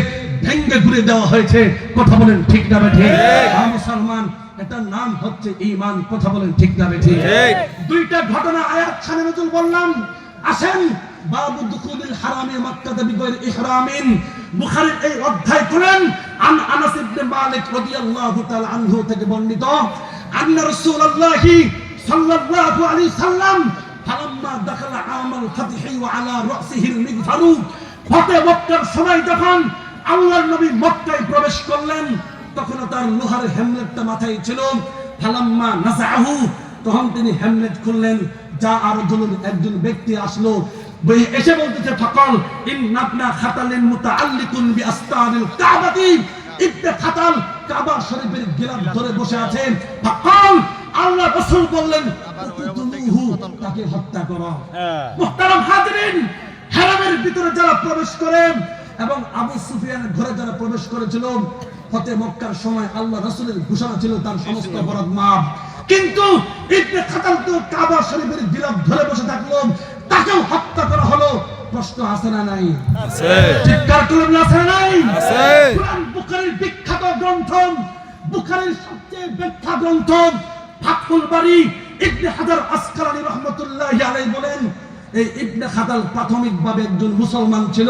ভেঙে ঘুরে দেওয়া হয়েছে। কথা বলেন ঠিক না বেঠিক? মুসলমান, এটার নাম হচ্ছে ঈমান। কথা বলেন ঠিক না বেঠিক? দুইটা ঘটনা আয়াত খানে নজুল বললাম। আসেন, বাবু দুখুলিল হারামে মাক্কাতে বিগৈর ইহরামিন, বুখারীর এই অধ্যায় খুলেন। আন আনাস ইবনে মালিক রাদিয়াল্লাহু তাআলা আনহু থেকে বর্ণিত, আন্না রাসূলুল্লাহি সাল্লাল্লাহু আলাইহি সাল্লাম ফালাম্মা দাখালা আমাল ফাতহি ওয়া আলা রাসিহিল মিগফারু, ফতে মক্কার সময় যখন আল্লাহর নবী মক্কায় প্রবেশ করলেন, তখন তার লোহার হেমলেটটা মাথায় ছিল। ফালাম্মা নাযাহু, তখন তিনি হেমলেট খুললেন। যা আর একজন ব্যক্তি আসলো, এসে বলতেছে, ফাকাল ইন্নাবনা খাতালিন মুতাআল্লিকুন বিআসতারিল কাবাতি, ইবনে খাতাল কাবা শরীফের গিলাফ ধরে বসে আছেন। ফাকাল, আল্লাহ রাসূল বললেন, উকতুলুহু, তাকে হত্যা করো। মুহতারাম হাজিরিন, হারামের ভিতরে যারা প্রবেশ করেন এবং আবু সুফিয়ানের ঘরে যারা প্রবেশ করেছিল, ফতে মক্কার সময় আল্লাহ রাসূলের ঘোষণা ছিল তার সমস্ত অপরাধ মাফ। কিন্তু ইবনে খাতাল তো কাবা শরীফের গিলাফ ধরে বসে থাকলো, তাকেও হত্যা করা হলো। প্রশ্ন আছে না নাই? আছে। চিৎকার করুন, আছে না নাই? আছে। কুরআন বুখারীর বিখ্যাত গ্রন্থ, বুখারীর সবচেয়ে বিখ্যাত গ্রন্থ ফাতহুল বারী, ইবনে হাজার আসকালানী রাহমাতুল্লাহি আলাইহি বলেন, এই ইবনে খাতাল প্রাথমিকভাবে একজন মুসলমান ছিল।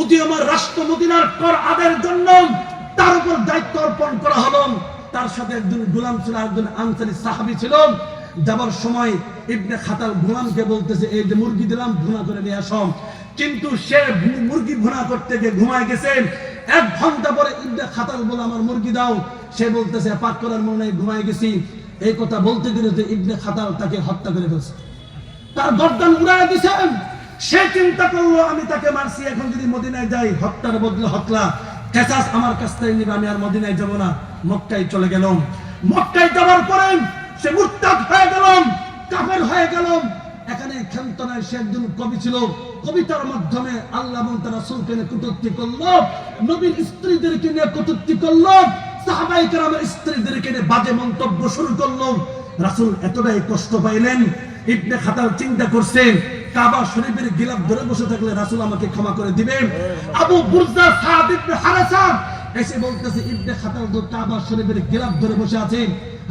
উদীয়মান রাষ্ট্র মদিনার কর আদায়ের জন্য তার উপর দায়িত্ব অর্পণ করা হলো। তার সাথে একজন গোলাম ছিল, একজন আনসারী সাহাবী ছিল। যাবার সময় ইবনে খাতাল গোলামকে বলতেছে, এই যে মুরগি দিলাম, ভুনা করে নিয়ে আসো। কিন্তু সে মুরগি ভুনা করতে গিয়ে ঘুমায় গেছে। 1 ঘন্টা পরে ইবনে খাতাল বলে, আমার মুরগি দাও। সে বলতেছে, পাক করার মনে নাই, ঘুমায় গেছি। এই কথা বলতে গেলে যে ইবনে খাতাল তাকে হত্যা করে ফেলছে, তার গর্দান উড়ায় দিয়েছেন। সে চিন্তা করলো, আমি তাকে মারছি, এখন যদি মদিনায় যাই, হত্যার বদলে হত্যা, কেসাস আমার কাছ থেকে নিবে, আমি আর মদিনায় যাব না। মক্কায় চলে গেলাম। মক্কায় যাওয়ার পরে সে মুরতাদ হয়ে গেলাম, কাফের হয়ে গেলাম। এখানে খেন্তনায় সে একজন কবি ছিল, কবিতার মাধ্যমে আল্লাহ এবং তার রাসূলকে নিয়ে কটূক্তি করলো, নবীর স্ত্রীদেরকে নিয়ে কটূক্তি করলো, সাহাবায়ে কেরামের স্ত্রীদেরকে নিয়ে বাজে মন্তব্য শুরু করলো। রাসূল এতটাই কষ্ট পাইলেন, ইবনে খাতাল চিন্তা করছেন, কাবা শরীফের গিলাফ ধরে বসে থাকলে রাসূল আমাকে ক্ষমা করে দিবেন। আবু বুরদা সাদ ইবনে হারেসা এসে বলতেছে ইবনে খাতাব তো কাবা শরীফের গিলাফ ধরে বসে আছে,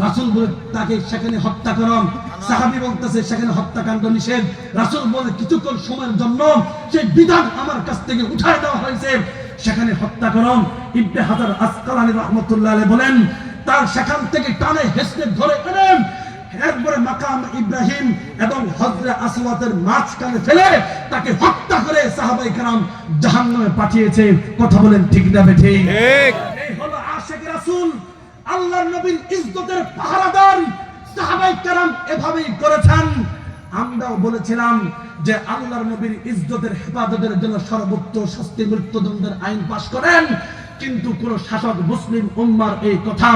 রাসূল বলে তাকে সেখানে হত্যা করুন। সাহাবী বলতেছে সেখানে হত্যাকাণ্ড নিষেধ। রাসূল বলে কিছুক্ষণ সময়ের জন্য সেই বিধান আমার কাছ থেকে উঠায় দেওয়া হয়েছে, সেখানে হত্যা করুন। ইবনে হাজার আসকালানী রাহমাতুল্লাহ আলাইহি বলেন তার সেখান থেকে টানে হেসে ধরে এনেন একবারে মাকাম ইব্রাহিম এবং হজরে আসওয়াদের মাঝখানে ফেলে তাকে হত্যা করে সাহাবায়ে কেরাম জাহান্নামে পাঠিয়েছে। কথা বলেন ঠিক না বেঠিক? ঠিক। এই হলো আশিক রাসূল, আল্লাহর নবীর ইজ্জতের পাহারাদার। সাহাবায়ে কেরাম এভাবেই করেছেন। আমরাও বলেছিলাম যে আল্লাহর নবীর ইজ্জতের হেফাজতের জন্য সর্বোচ্চ শাস্তি মৃত্যুদণ্ডের আইন পাশ করেন, কিন্তু কোন শাসক মুসলিম উম্মার এই কথা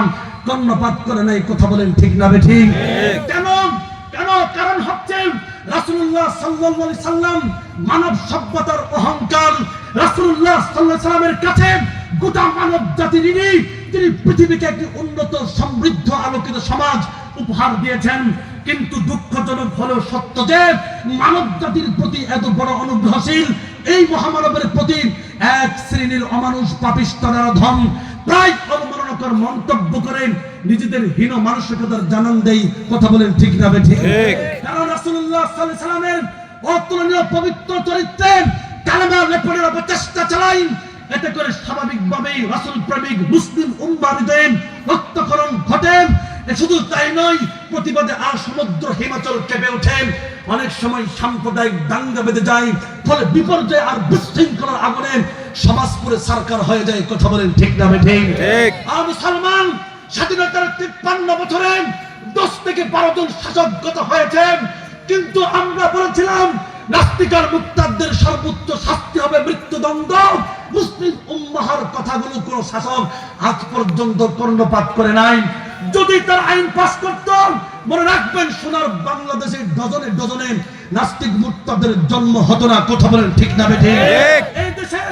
কর্ণপাত করে নাই। কথা বলেন ঠিক না বেঠিক? কেন? কারণ হচ্ছে রাসূলুল্লাহ সাল্লাল্লাহু আলাইহি সাল্লাম মানব সভ্যতার অহংকার। রাসূলুল্লাহ সাল্লাল্লাহু আলাইহি সাল্লামের কাছে গোটা মানব জাতির ঋণী। তিনি পৃথিবীকে একটি উন্নত সমৃদ্ধ আলোকিত সমাজ উপহার দিয়েছেন, কিন্তু দুঃখজনক হলেও সত্য যে মানব জাতির প্রতি এত বড় অনুগ্রহশীল এই মহামানবের প্রতি এক শ্রেণীর অমানুষ পাপিষ্ঠরা ধম প্রায় অবমাননাকর মন্তব্য করে নিজেদের হীন মানসিকতার জানান দেয়। কথা বলেন ঠিক না বেঠিক? কারণ রাসূলুল্লাহ সাল্লাল্লাহু আলাইহি সাল্লামের অতুলনীয় পবিত্র চরিত্রে কালেমা লেপনের অপচেষ্টা চালায়, এতে করে স্বাভাবিকভাবেই রাসূল প্রেমিক মুসলিম উম্মার হৃদয়ে রক্তক্ষরণ ঘটে। শুধু তাই নয়, প্রতিবাদে আর সমুদ্র হিমাচল কেঁপে ওঠে। অনেক সময় সাম্প্রদায়িক দাঙ্গা বেঁধে যায়, ফলে বিপর্যয় আর বিশৃঙ্খলার আগুনে সমাজ পুরো সরকার হয়ে যায়। কথা বলেন ঠিক না বেঠিক? আর মুসলমান স্বাধীনতার 53 বছরে 10 থেকে 12 জন শাসকগত হয়েছে, কিন্তু আমরা বলেছিলাম নাস্তিক আর মুক্তারদের সর্বোচ্চ শাস্তি হবে মৃত্যুদণ্ড। মুসলিম উম্মাহর কথাগুলো কোন শাসক আজ পর্যন্ত কর্ণপাত করে নাই। যদি তার আইন পাস করত, মনে রাখবেন সোনার বাংলাদেশের ডজনে ডজনে নাস্তিক মুক্তারদের জন্ম হতো না। কথা বলেন ঠিক না বেঠিক? এই দেশে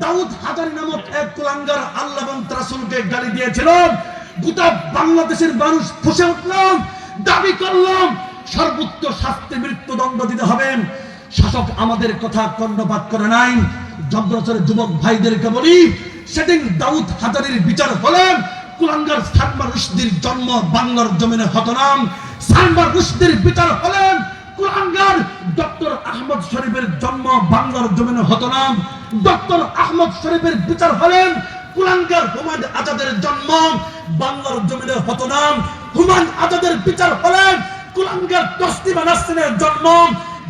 দাউদ হাজারী নামক এক কুলাঙ্গার আল্লাহ এবং রাসূলকে গালি দিয়েছিল। গোটা বাংলাদেশের মানুষ ফুঁসে উঠল, দাবি করল সর্বোচ্চ শাস্তি মৃত্যুদণ্ড দিতে হবে। শাসক আমাদের কথা কর্ণপাত করে নাই। জব্রচরের যুবক ভাইদেরকে বলি, সেদিন দাউদ হাজারীর বিচার হলে কুলাঙ্গার সালমান রুশদির জন্ম বাংলার জমিনে হতো না। সালমান রুশদির বিচার হলে কুলাঙ্গার ডক্টর আহমদ শরীফের জন্ম বাংলার জমিনে হতো না। ডক্টর আহমদ শরীফের বিচার হলে কুলাঙ্গার হুমায়ুন আজাদের জন্ম বাংলার জমিনে হতো না। হুমায়ুন আজাদের বিচার হলে কুলাঙ্গার তসলিমা নাসরিনের জন্ম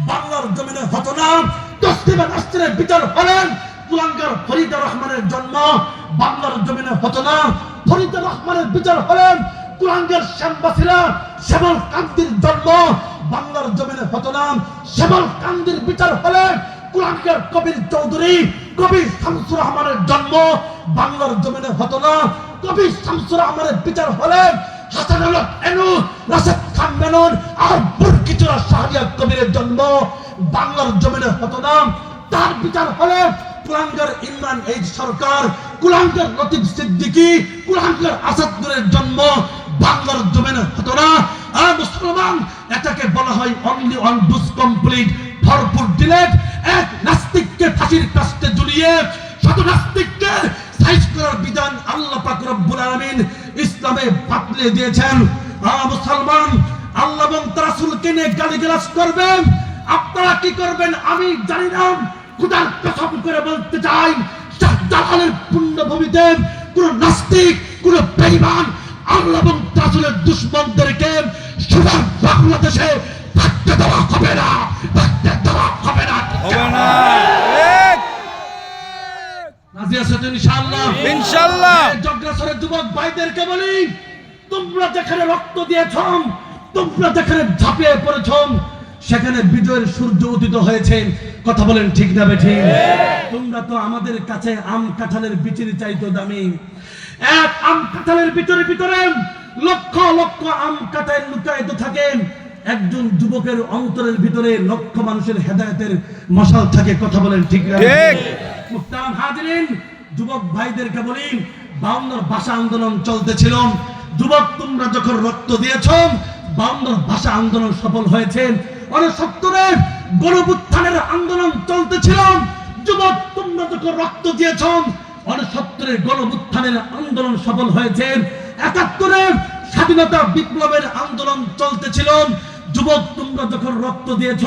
বাংলার জমিনে হতো না। তসলিমা নাসরিনের বিচার হলে কুলাঙ্গার ফরিদা রহমানের জন্ম বাংলার জমিনে হতো না। ফরিদা রহমানের বিচার হলে কুলাঙ্গার শ্যামবাসীরা শ্যামল কান্তির জন্ম বাংলার জমিনে হতো না। শ্যামল কান্তির বিচার হলে কুলাঙ্গার কবির চৌধুরী কবি শামসুর রহমানের জন্ম বাংলার জমিনে হতো না। কবি শামসুর রহমানের বিচার হলে হাসান আল এনু রাশেদ খান মেনন আর বুরকিচুরা শাহরিয়ার কবিরের জন্ম বাংলার জমিনে হতো না। তার বিচার হলে কুলাঙ্গার ইমরান এইচ সরকার, কুলাঙ্গার লতিফ সিদ্দিকী, কুলাঙ্গার আসাদুরের জন্ম বাংলার জমিনে হতো না। আর মুসলমান, এটাকে বলা হয় অনলি অন ডুস কমপ্লিট ভরপুর ডিলেট। এক নাস্তিককে ফাঁসির কাস্টে ঝুলিয়ে শত নাস্তিককে সাইজ করার বিধান আল্লাহ পাক রব্বুল আলামিন ইসলামে বাতলে দিয়েছেন। মুসলমান, আল্লাহ এবং তার রাসূলকে নিয়ে গালিগালাজ করবেন, আপনারা কি করবেন আমি জানি না। খোদার কসম করে বলতে চাই, শাহজালালের পুণ্যভূমিতে কোন নাস্তিক, কোন বেঈমান আল্লাহ এবং রাসূলের দুশমনদেরকে সুদান বাংলাদেশে থাকতে দেওয়া হবে না, থাকতে দেওয়া হবে না। রাজি আছো তো ইনশাআল্লাহ? ইনশাআল্লাহ। জগরাসরের যুবক ভাইদেরকে বলি, তোমরা যেখানে রক্ত দিয়েছ, তোমরা যেখানে ঝাঁপিয়ে পড়েছ, সেখানে বিজয়ের সূর্য উদিত হয়েছে। কথা বলেন ঠিক না বেঠিক? তোমরা তো আমাদের কাছে আম কাঁঠালের বিচির চাইতো দামি। এক আম কাঁঠালের ভিতরে ভিতরে লক্ষ লক্ষ আম কাঁঠাল লুকায়িত থাকে। একজন যুবকের অন্তরের ভিতরে লক্ষ মানুষের হেদায়েতের মশাল থাকে। কথা বলেন ঠিক না? মুহতারাম হাজিরিন, যুবক ভাইদেরকে বলি, 52 ভাষা আন্দোলন চলতেছিল। যুবক, তোমরা যখন রক্ত দিয়েছ, 52 ভাষা আন্দোলন সফল হয়েছে। 69 গণঅভ্যুত্থানের আন্দোলন চলতেছিল, যুবক তোমরা যখন রক্ত দিয়েছ, 69 গণঅভ্যুত্থানের আন্দোলন সফল হয়েছে, 71 স্বাধীনতা বিপ্লবের আন্দোলন চলতেছিল, যুবক তোমরা যখন রক্ত দিয়েছ,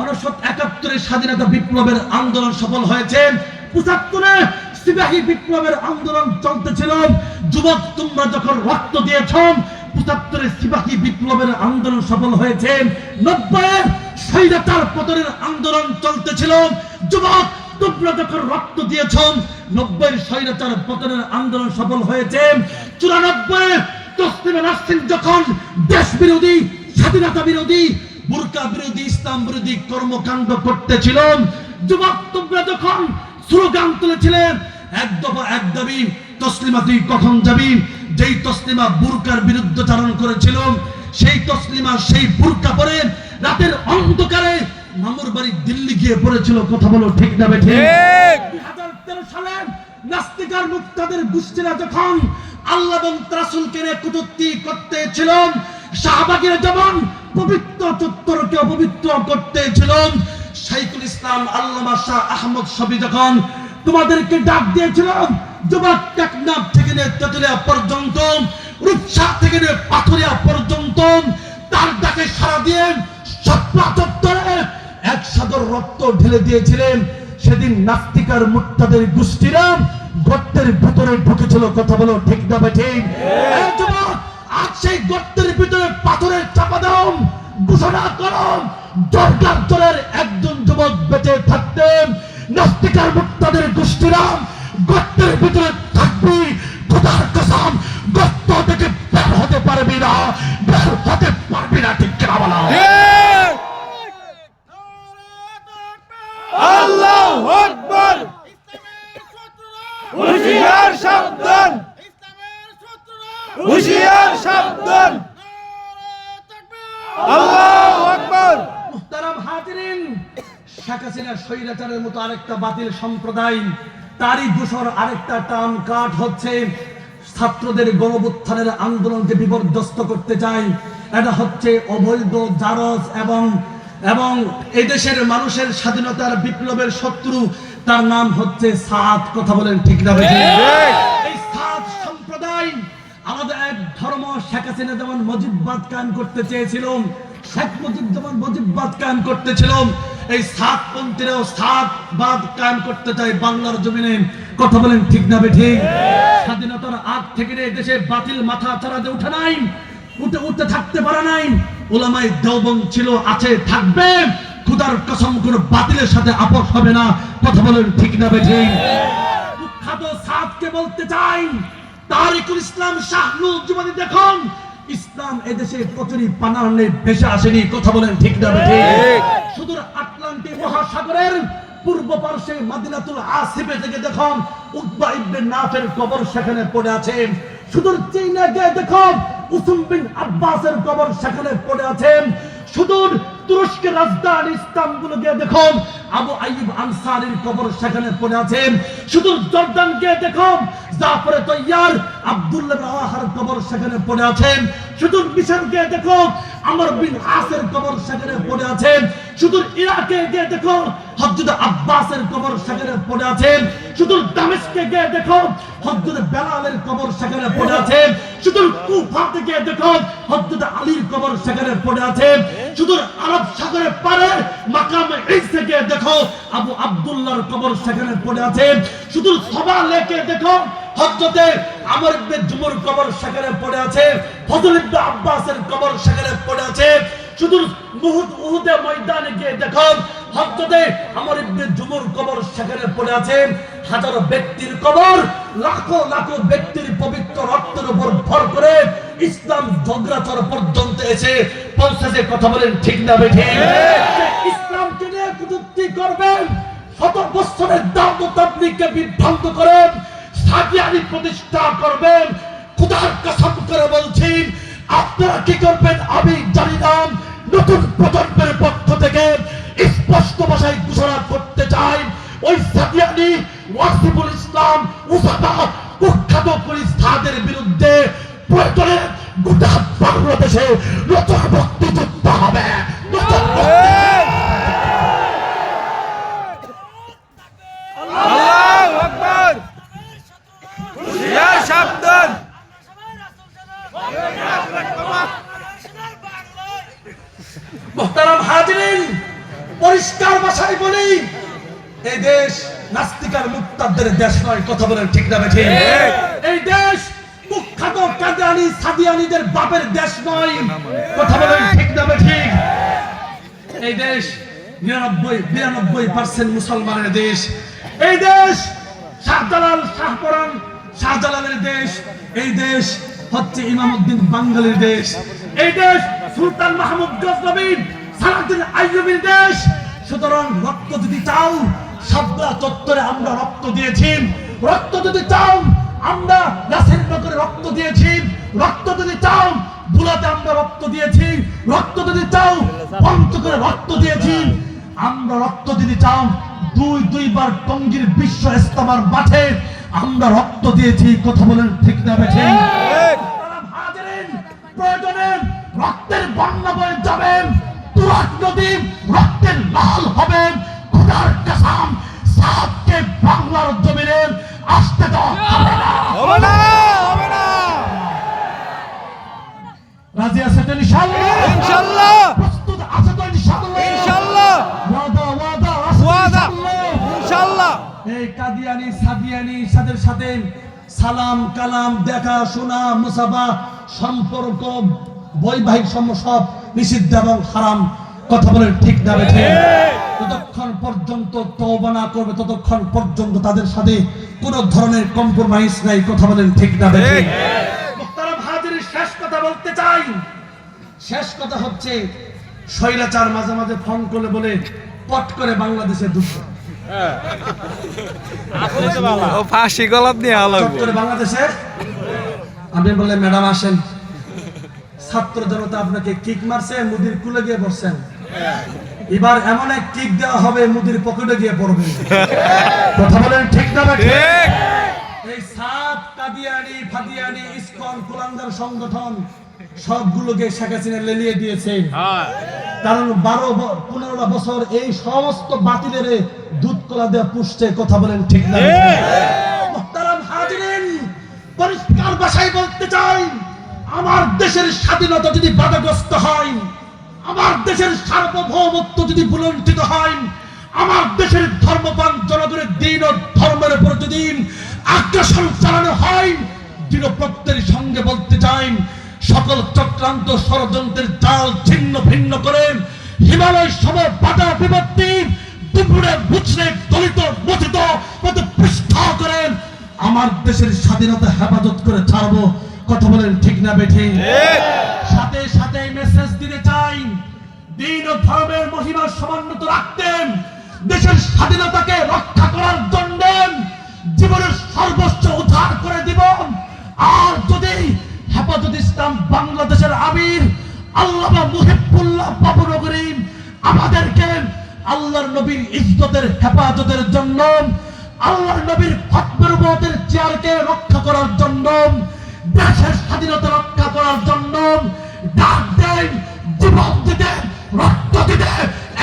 71 স্বাধীনতা বিপ্লবের আন্দোলন সফল হয়েছে, 75 সিপাহী বিপ্লবের আন্দোলন চলতেছিল, যুবক তোমরা যখন রক্ত দিয়েছ, 75 সিপাহী বিপ্লবের আন্দোলন সফল হয়েছে, 90 স্বৈরাচার পতনের আন্দোলন চলতেছিল, যুবক তোমরা যখন রক্ত দিয়েছ, 90 স্বৈরাচার পতনের আন্দোলন সফল হয়েছে, 94 তসলিমা নাসরিন যখন দেশ বিরোধী, স্বাধীনতা বিরোধী, বুরকা বিরোধী, ইসলাম বিরোধী কর্মকাণ্ড করতেছিল, যুবক তোমরা যখন স্লোগান তুলেছিলেন এক দফা এক দাবি, তসলিমা তুই কখন যাবি, যেই তসলিমা বুরকার বিরুদ্ধাচরণ করেছিল, সেই তসলিমা সেই বুরকা পরে রাতের অন্ধকারে মামুর বাড়ি দিল্লি গিয়ে পড়েছিল। কথা বলো ঠিক না বেঠিক? 2013 সালে নাস্তিকার মুক্তাদের গোষ্ঠীরা যখন আল্লাহ এবং রাসূলকে নিয়ে কটূক্তি করতেছিল, শাহবাগের যেমন পবিত্র চত্বরকে অপবিত্র করতেছিল, শাইখুল ইসলাম আল্লামা শাহ আহমদ শফী যখন তোমাদেরকে ডাক দিয়েছিল, যুবক টেকনাফ থেকে নিয়ে তেতুলিয়া পর্যন্ত, রূপসা থেকে নিয়ে পাথুরিয়া পর্যন্ত তার ডাকে সাড়া দিয়ে শাপলা চত্বরে এক সাগর রক্ত ঢেলে দিয়েছিলেন। সেদিন নাস্তিকার মুক্তাদের গোষ্ঠীরা গর্তের ভিতরে ঢুকেছিল। কথা বলো ঠিক না বেঠিক? এই যুবক, আজ সেই গর্তের ভিতরে পাথরের চাপা দাও, ঘোষণা করো জর্গার একজন যুবক বেঁচে থাকতেন, নাস্তিকার মুক্তাদের গোষ্ঠীরা গর্তের ভিতরে থাকবি, খোদার কসম গর্ত থেকে বের হতে পারবি না, বের হতে পারবি না। ঠিক কিনা বলো? আল্লাহু আকবার। হুঁশিয়ার সাবধান, হুঁশিয়ার সাবধান। আল্লাহু আকবার। মুহতারাম হাজিরিন, শেখ হাসিনার স্বৈরাচারের মতো আরেকটা বাতিল সম্প্রদায়, তারই দূষর আরেকটা টার্ম কাট হচ্ছে ছাত্রদের গণঅভ্যুত্থানের আন্দোলনকে বিপর্যস্ত করতে চায়। এটা হচ্ছে অবৈধ জারজ এবং এই দেশের মানুষের স্বাধীনতার বিপ্লবের শত্রু, তার নাম হচ্ছে সাদ। কথা বলেন ঠিক না বেঠিক? এই সাদ সম্প্রদায় আমাদের এক ধর্ম, শেখ হাসিনা যেমন মুজিববাদ কায়েম করতে চেয়েছিল, শেখ মুজিব যেমন মুজিববাদ কায়েম করতেছিল, এই সাতপন্থীরাও সাতবাদ কায়েম করতে চায় বাংলার জমিনে। কথা বলেন ঠিক না বেঠিক? স্বাধীনতার আগ থেকে এই দেশে বাতিল মাথা চাড়াতে উঠে নাই, উঠতে থাকতে পারে নাই। উলামায়ে দেওবন্দ ছিল, আছে, থাকবে। খোদার কসম কোন বাতিলের সাথে আপোষ হবে না। কথা বলেন ঠিক না বেঠিক? বিখ্যাত সাদকে বলতে চাই, তারিকুল ইসলাম শাহ নূরুজ্জামান দেখুন, ইসলাম এদেশে কচুরি পানার নেই ভেসে আসেনি। কথা বলেন ঠিক না বেঠিক? সুদূর আটলান্টিক মহাসাগরের পূর্ব পার্শ্বে মদিনাতুল আসিফে থেকে দেখুন উকবা ইবনে নাফের কবর সেখানে পড়ে আছে। সুদূর চীনে গিয়ে দেখুন উসমান বিন আব্বাসের কবর সেখানে পড়ে আছে। সুদূর তুরস্কের রাজধানী ইস্তাম্বুলে গিয়ে দেখুন আবু আইয়ুব আনসারীর কবর সেখানে পড়ে আছে। সুদূর জর্দান গিয়ে দেখুন জাফর তৈয়ার আব্দুল্লাহ বিন রাওয়াহার কবর সেখানে পড়ে আছে। সুদূর মিশর গিয়ে দেখুন আমর বিন আসের কবর সেখানে পড়ে আছে। সুদূর ইরাকে গিয়ে দেখুন হযরত আব্বাসের কবর সেখানে পড়ে আছে। সুদূর দামেস্কে গিয়ে দেখুন হযরত বেলালের কবর সেখানে পড়ে আছে। সুদূর কুফাতে গিয়ে দেখুন হযরত আলীর কবর সেখানে পড়ে আছে। সুদূর আরব সাগরের পারে মাকামে ঈসা গিয়ে দেখো আবু আব্দুল্লাহর কবর সেখানে পড়ে আছে। সুদূর সবা লেকে দেখো হযরত আমর ইবনে জুমুর কবর সেখানে পড়ে আছে। ফজল ইবনে আব্বাসের কবর সেখানে পড়ে আছে। সুদূর উহুদের ময়দানে গিয়ে দেখো হযরত আমর ইবনে জুমুর কবর সেখানে পড়ে আছে। হাজারো ব্যক্তির কবর, লাখো লাখো ব্যক্তির পবিত্র রক্তের উপর ভর করে ইসলাম জগরাচর পর্যন্ত এসে পৌঁছেছে। কথা বলেন ঠিক না বেঠিক? ইসলামকে নিয়ে কটূক্তি করবেন, শত বছরের দাওয়াত ও তাবলীগকে বিভ্রান্ত করেন, সাদিয়ানি প্রতিষ্ঠা করবেন। খোদার কসম করে বলছি, আপনারা কি করবেন আমি জানি না। নতুন প্রজন্মের পক্ষ থেকে স্পষ্ট ভাষায় ঘোষণা করতে চাই, ওই সাদিয়ানি ওয়াসিফুল ইসলাম উসাদা কুখ্যাত পুলিশদের বিরুদ্ধে প্রয়োজনে গোটা বাংলাদেশে নতুন মুক্তিযুদ্ধ হবে। পরিষ্কার ভাষায় বলি, এই দেশ নাস্তিকার মুক্তাদের দেশ নয়। কথা বলেন ঠিক না বেঠিক? এই দেশ কুখ্যাত কাদিয়ানী সাদিয়ানীদের বাপের দেশ নয়। কথা বলেন ঠিক না বেঠিক? এই দেশ 99% মুসলমানের দেশ। এই দেশ শাহজালাল শাহপরান শাহজালালের দেশ। এই দেশ হচ্ছে ইমামউদ্দিন বাঙ্গালীর দেশ। এই দেশ সুলতান মাহমুদ গজনবী সালাউদ্দিন আইয়ুবীর দেশ। সুতরাং রক্ত যদি চাও, শাপলা চত্বরে আমরা রক্ত দিয়েছি। রক্ত যদি চাও, আমরা নাসিরনগরে রক্ত দিয়েছি। রক্ত যদি চাও, বুলাতে আমরা রক্ত দিয়েছি। রক্ত যদি চাও, পঞ্চগড়ে রক্ত দিয়েছি। আমরা রক্ত যদি চাও, দুইবার টঙ্গীর বিশ্ব ইস্তেমার মাঠে আমরা রক্ত দিয়েছি। কথা বলেন ঠিক না বেঠিক? হাজিরিন, প্রয়োজনে রক্তের বন্যা বয়ে যাবেন, তুরাগ নদী রক্তের লাল হবে। খোদার কসম, সাদকে বাংলার জমিনে আসতে দাও হবে না। হবে না, হবে না। রাজি আছে তো ইনশাআল্লাহ? ইনশাআল্লাহ। প্রস্তুত আছে তো ইনশাআল্লাহ? ইনশাআল্লাহ। ওয়াদা আছে ওয়াদা। ইনশাআল্লাহ। ইনশাআল্লাহ। এই কাদিয়ানী সাদিয়ানী সাদের সাথে সালাম কালাম দেখা শোনা মুসাফা সম্পর্ক বৈবাহিক সব নিষিদ্ধ এবং হারাম। কথা বলেন ঠিক না বেঠিক? যতক্ষণ পর্যন্ত তওবা না করবে ততক্ষণ পর্যন্ত তাদের সাথে কোনো ধরনের কম্প্রোমাইজ নাই। কথা বলেন ঠিক না বেঠিক? মুহতারাম হাজির, শেষ কথা বলতে চাই। শেষ কথা হচ্ছে, স্বৈরাচার মাঝে মাঝে ফোন করে বলে পট করে বাংলাদেশে ঢুকবে। ও ফাঁসি গলাপ নিয়ে আলো চট করে বাংলাদেশে আপনি বললেন ম্যাডাম আসেন, ছাত্র জনতা আপনাকে কিক মারছে, মুদির কুলে গিয়ে বসছেন। এবার এমন এক কিক দেওয়া হবে মুদির পকেটে গিয়ে পড়বে। কথা বলেন ঠিক না বেঠিক? এই সাত কাদিয়ানী ফাদিয়ানী ইসকন কুলাঙ্গার সংগঠন সবগুলোকে শেখ হাসিনা লেলিয়ে দিয়েছে। কারণ 12-15 বছর এই সমস্ত বাতিলের দুধ কলা দেওয়া পুষছে। কথা বলেন ঠিক না? মুহতারাম হাজিরিন, পরিষ্কার ভাষায় বলতে চাই, আমার দেশের স্বাধীনতা যদি বাধাগ্রস্ত হয়, আমার দেশের সার্বভৌমত্ব যদি বুলণ্ডিত হয়, আমার দেশের ধর্মপ্রাণ জনগণের দিন ও ধর্মের উপর যদি আগ্রাসন চালানো হয়, দৃঢ়প্রত্যয়ের সঙ্গে বলতে চাই, সকল চক্রান্ত ষড়যন্ত্রের জাল ছিন্ন ভিন্ন করে হিমালয় সম বাধা বিপত্তি দুপুরে বুঝলে দলিত মথিত মতো পৃষ্ঠা করেন আমার দেশের স্বাধীনতা হেফাজত করে ছাড়বো। কথা বলেন ঠিক না বেঠিক? সাথে সাথে মেসেজ দিতে চাই, দিন ও ধর্মের মহিমা সমুন্নত রাখতেন, দেশের স্বাধীনতাকে রক্ষা করার জন্য জীবনের সর্বস্ব উদ্ধার করে দিব। আর যদি হেফাজত ইসলাম বাংলাদেশের আমির আল্লামা মুহিবুল্লাহ বাবুনগরী আমাদেরকে আল্লাহর নবীর ইজ্জতের হেফাজতের জন্য, আল্লাহর নবীর খতমের উম্মতের চেয়ারকে রক্ষা করার জন্য, দেশের স্বাধীনতা রক্ষা করার জন্য ডাক দেন, জীবন দিতে, রক্ত দিতে,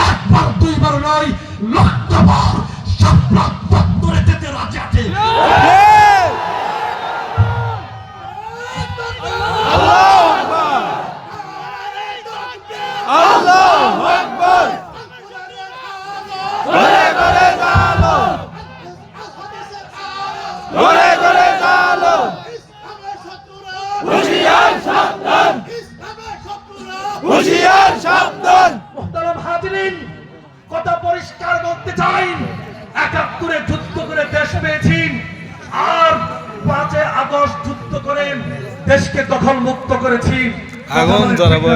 একবার দুইবার নয়, লক্ষবার সাপ্রাত করে যেতে রাজি আছে। আল্লাহু আকবার। ঘরে ঘরে জালো, ঘরে ঘরে জালো, হুঁশিয়ার সাবধান, হুঁশিয়ার সাবধান। মুহতারাম হাজিরিন, কথা পরিষ্কার বলতে চাই, ৭১ যুদ্ধ করে দেশ পেয়েছি, আর ৫ আগস্ট যুদ্ধ করে দেশকে দখল মুক্ত করেছি। আগুন জ্বালাবো।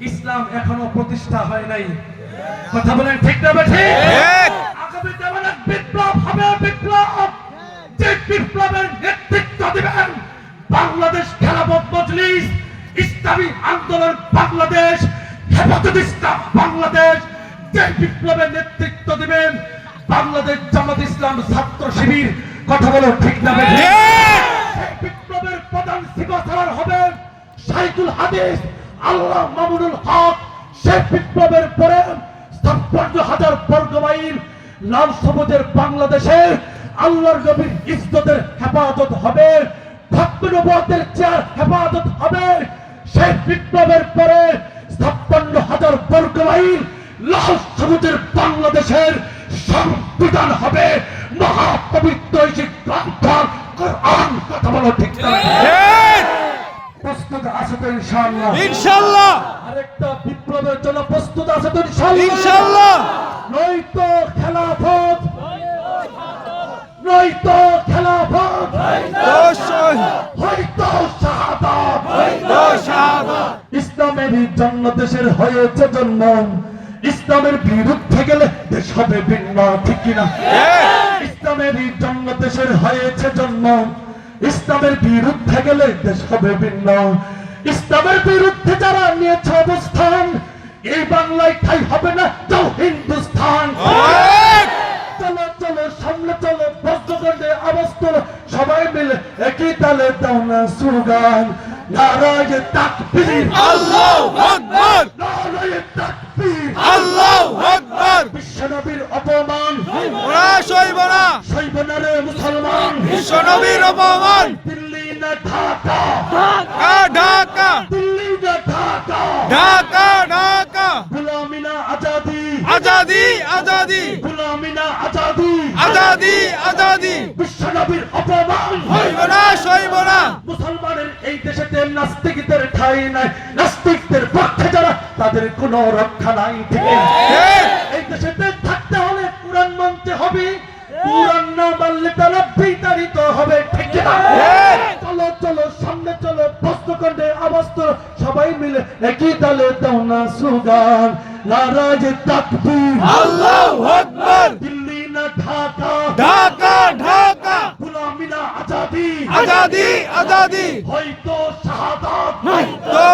ইসলাম এখনো প্রতিষ্ঠা হয় নাই। কথা বলেন ঠিক না বেঠিক? আগামী দেওয়ানের বিপ্লব হবে, বিপ্লব। যে বিপ্লবের নেতৃত্ব দিবেন বাংলাদেশ খেলাফত মজলিস, ইসলামী আন্দোলন বাংলাদেশ, হেফাজত ইসলাম বাংলাদেশ। যে বিপ্লবের নেতৃত্ব দিবেন বাংলাদেশ জামাত ইসলাম ছাত্র শিবির। কথা বলো ঠিক না বেঠিক? সেই বিপ্লবের প্রধান সিগনেচার হবে শাইখুল হাদিস আল্লাহ মামুনুল হক। সেই বিপ্লবের পরে ৫৬,০০০ বর্গ মাইল লাল সবুজের বাংলাদেশে আল্লাহর নবীর ইজ্জতের হেফাজত হবে, খতমে নবুয়তের চেয়ার হেফাজত হবে। সেই বিপ্লবের পরে ৫৬,০০০ বর্গ মাইল লাল সবুজের বাংলাদেশের সংবিধান হবে মহাপবিত্র এই গ্রন্থ কোরআন। কথা বলো ঠিক না? ঠিক প্রস্তুত আছে তো ইনশাআল্লাহ? ইনশাআল্লাহ আরেকটা বিপ্লবের জন্য প্রস্তুত আছে তো ইনশাআল্লাহ? ইনশাআল্লাহ নয়তো খেলাফত, নয়তো খেলাফত, অবশ্যই হয়তো শাহাদাত। শাহাদাত ইসলামের জন্য দেশের হয়েছে জন্ম, ইসলামের বিরুদ্ধে গেলে দেশ হবে ভিন্ন, ঠিক কিনা? ইসলামের জন্য দেশের হয়েছে জন্ম, ইসলামের বিরুদ্ধে গেলে দেশ হবে ভিন্ন। ইসলামের বিরুদ্ধে যারা নিয়েছে অবস্থান, এই বাংলায় ঠাই হবে না, যাও হিন্দুস্তান। চলো চলো সামনে চলো, বজ্রকণ্ঠে আওয়াজ তোলো, সবাই মিলে একই তালে দাও না স্লোগান, নারায়ে তাকবীর, আল্লাহু আকবার নারায়ে তাকবীর। আল্লাহু আকবার বিশ্বনবীর অপমান ওরা সইব না সইব না রে মুসলমান। বিশ্বনবীর অপমান দিল্লি না ঢাকা, ঢাকা ঢাকা দিল্লি না ঢাকা, ঢাকা ঢাকা গুলামি না আজাদি, আজাদি আজাদি গুলামি না আজাদি। আজাদি আজাদি বিশ্বনবীর অপমান সইব না সইব না মুসলমানের এই দেশেতে নাস্তিকদের ঠাঁই নাই, নাস্তিকদের পক্ষে যারা তাদের কোনো রক্ষা নাই, ঠিক না? ঠিক এই দেশেতে থাকতে হলে কোরআন মানতে হবে, কোরআন না মানলে তারা বিতাড়িত হবে, ঠিক না? চলো চলো সামনে চলো, বজ্রকণ্ঠে আওয়াজ তোলো, সবাই মিলে একই তালে দাও না স্লোগান, নারায়ে তাকবীর, আল্লাহু আকবার দিল্লি না ঢাকা, ঢাকা ঢাকা গুলামি না আজাদি, আজাদি আজাদি হয়তো শাহাদাত, তো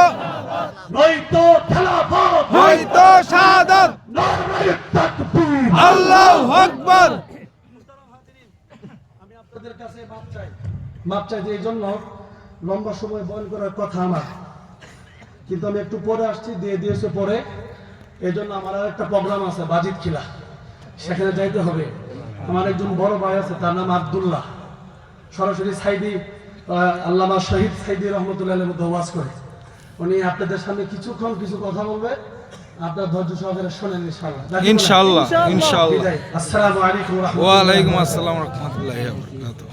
নয়তো খেলাফত, হয়তো শাহাদাত নারায়ে তাকবীর। আল্লাহু আকবার আমি আপনাদের কাছে মাপ চাই যে এই জন্য লম্বা সময় বয়ন করার কথা আমার, কিন্তু আমি একটু পরে আসছি, দিয়ে দিয়েছে পরে, এই জন্য আমার আর একটা প্রোগ্রাম আছে বাজিত খিলা, সেখানে যাইতে হবে। আমার একজন বড় ভাই আছে, তার নাম আব্দুল্লাহ, সরাসরি সাইদি আল্লামা শহীদ সাইদি রহমতুল্লাহ মধ্যে ওয়াজ করে। উনি আপনাদের সামনে কিছুক্ষণ কিছু কথা বলবে, আপনার ধৈর্য সহকারে শোনেন ইনশাআল্লাহ। ইনশাআল্লাহ ইনশাআল্লাহ বিদায়। আসসালামু আলাইকুম ওয়া রাহমাতুল্লাহি ওয়া আলাইকুম আসসালাম ওয়া রাহমাতুল্লাহি ওয়া বারাকাতুহু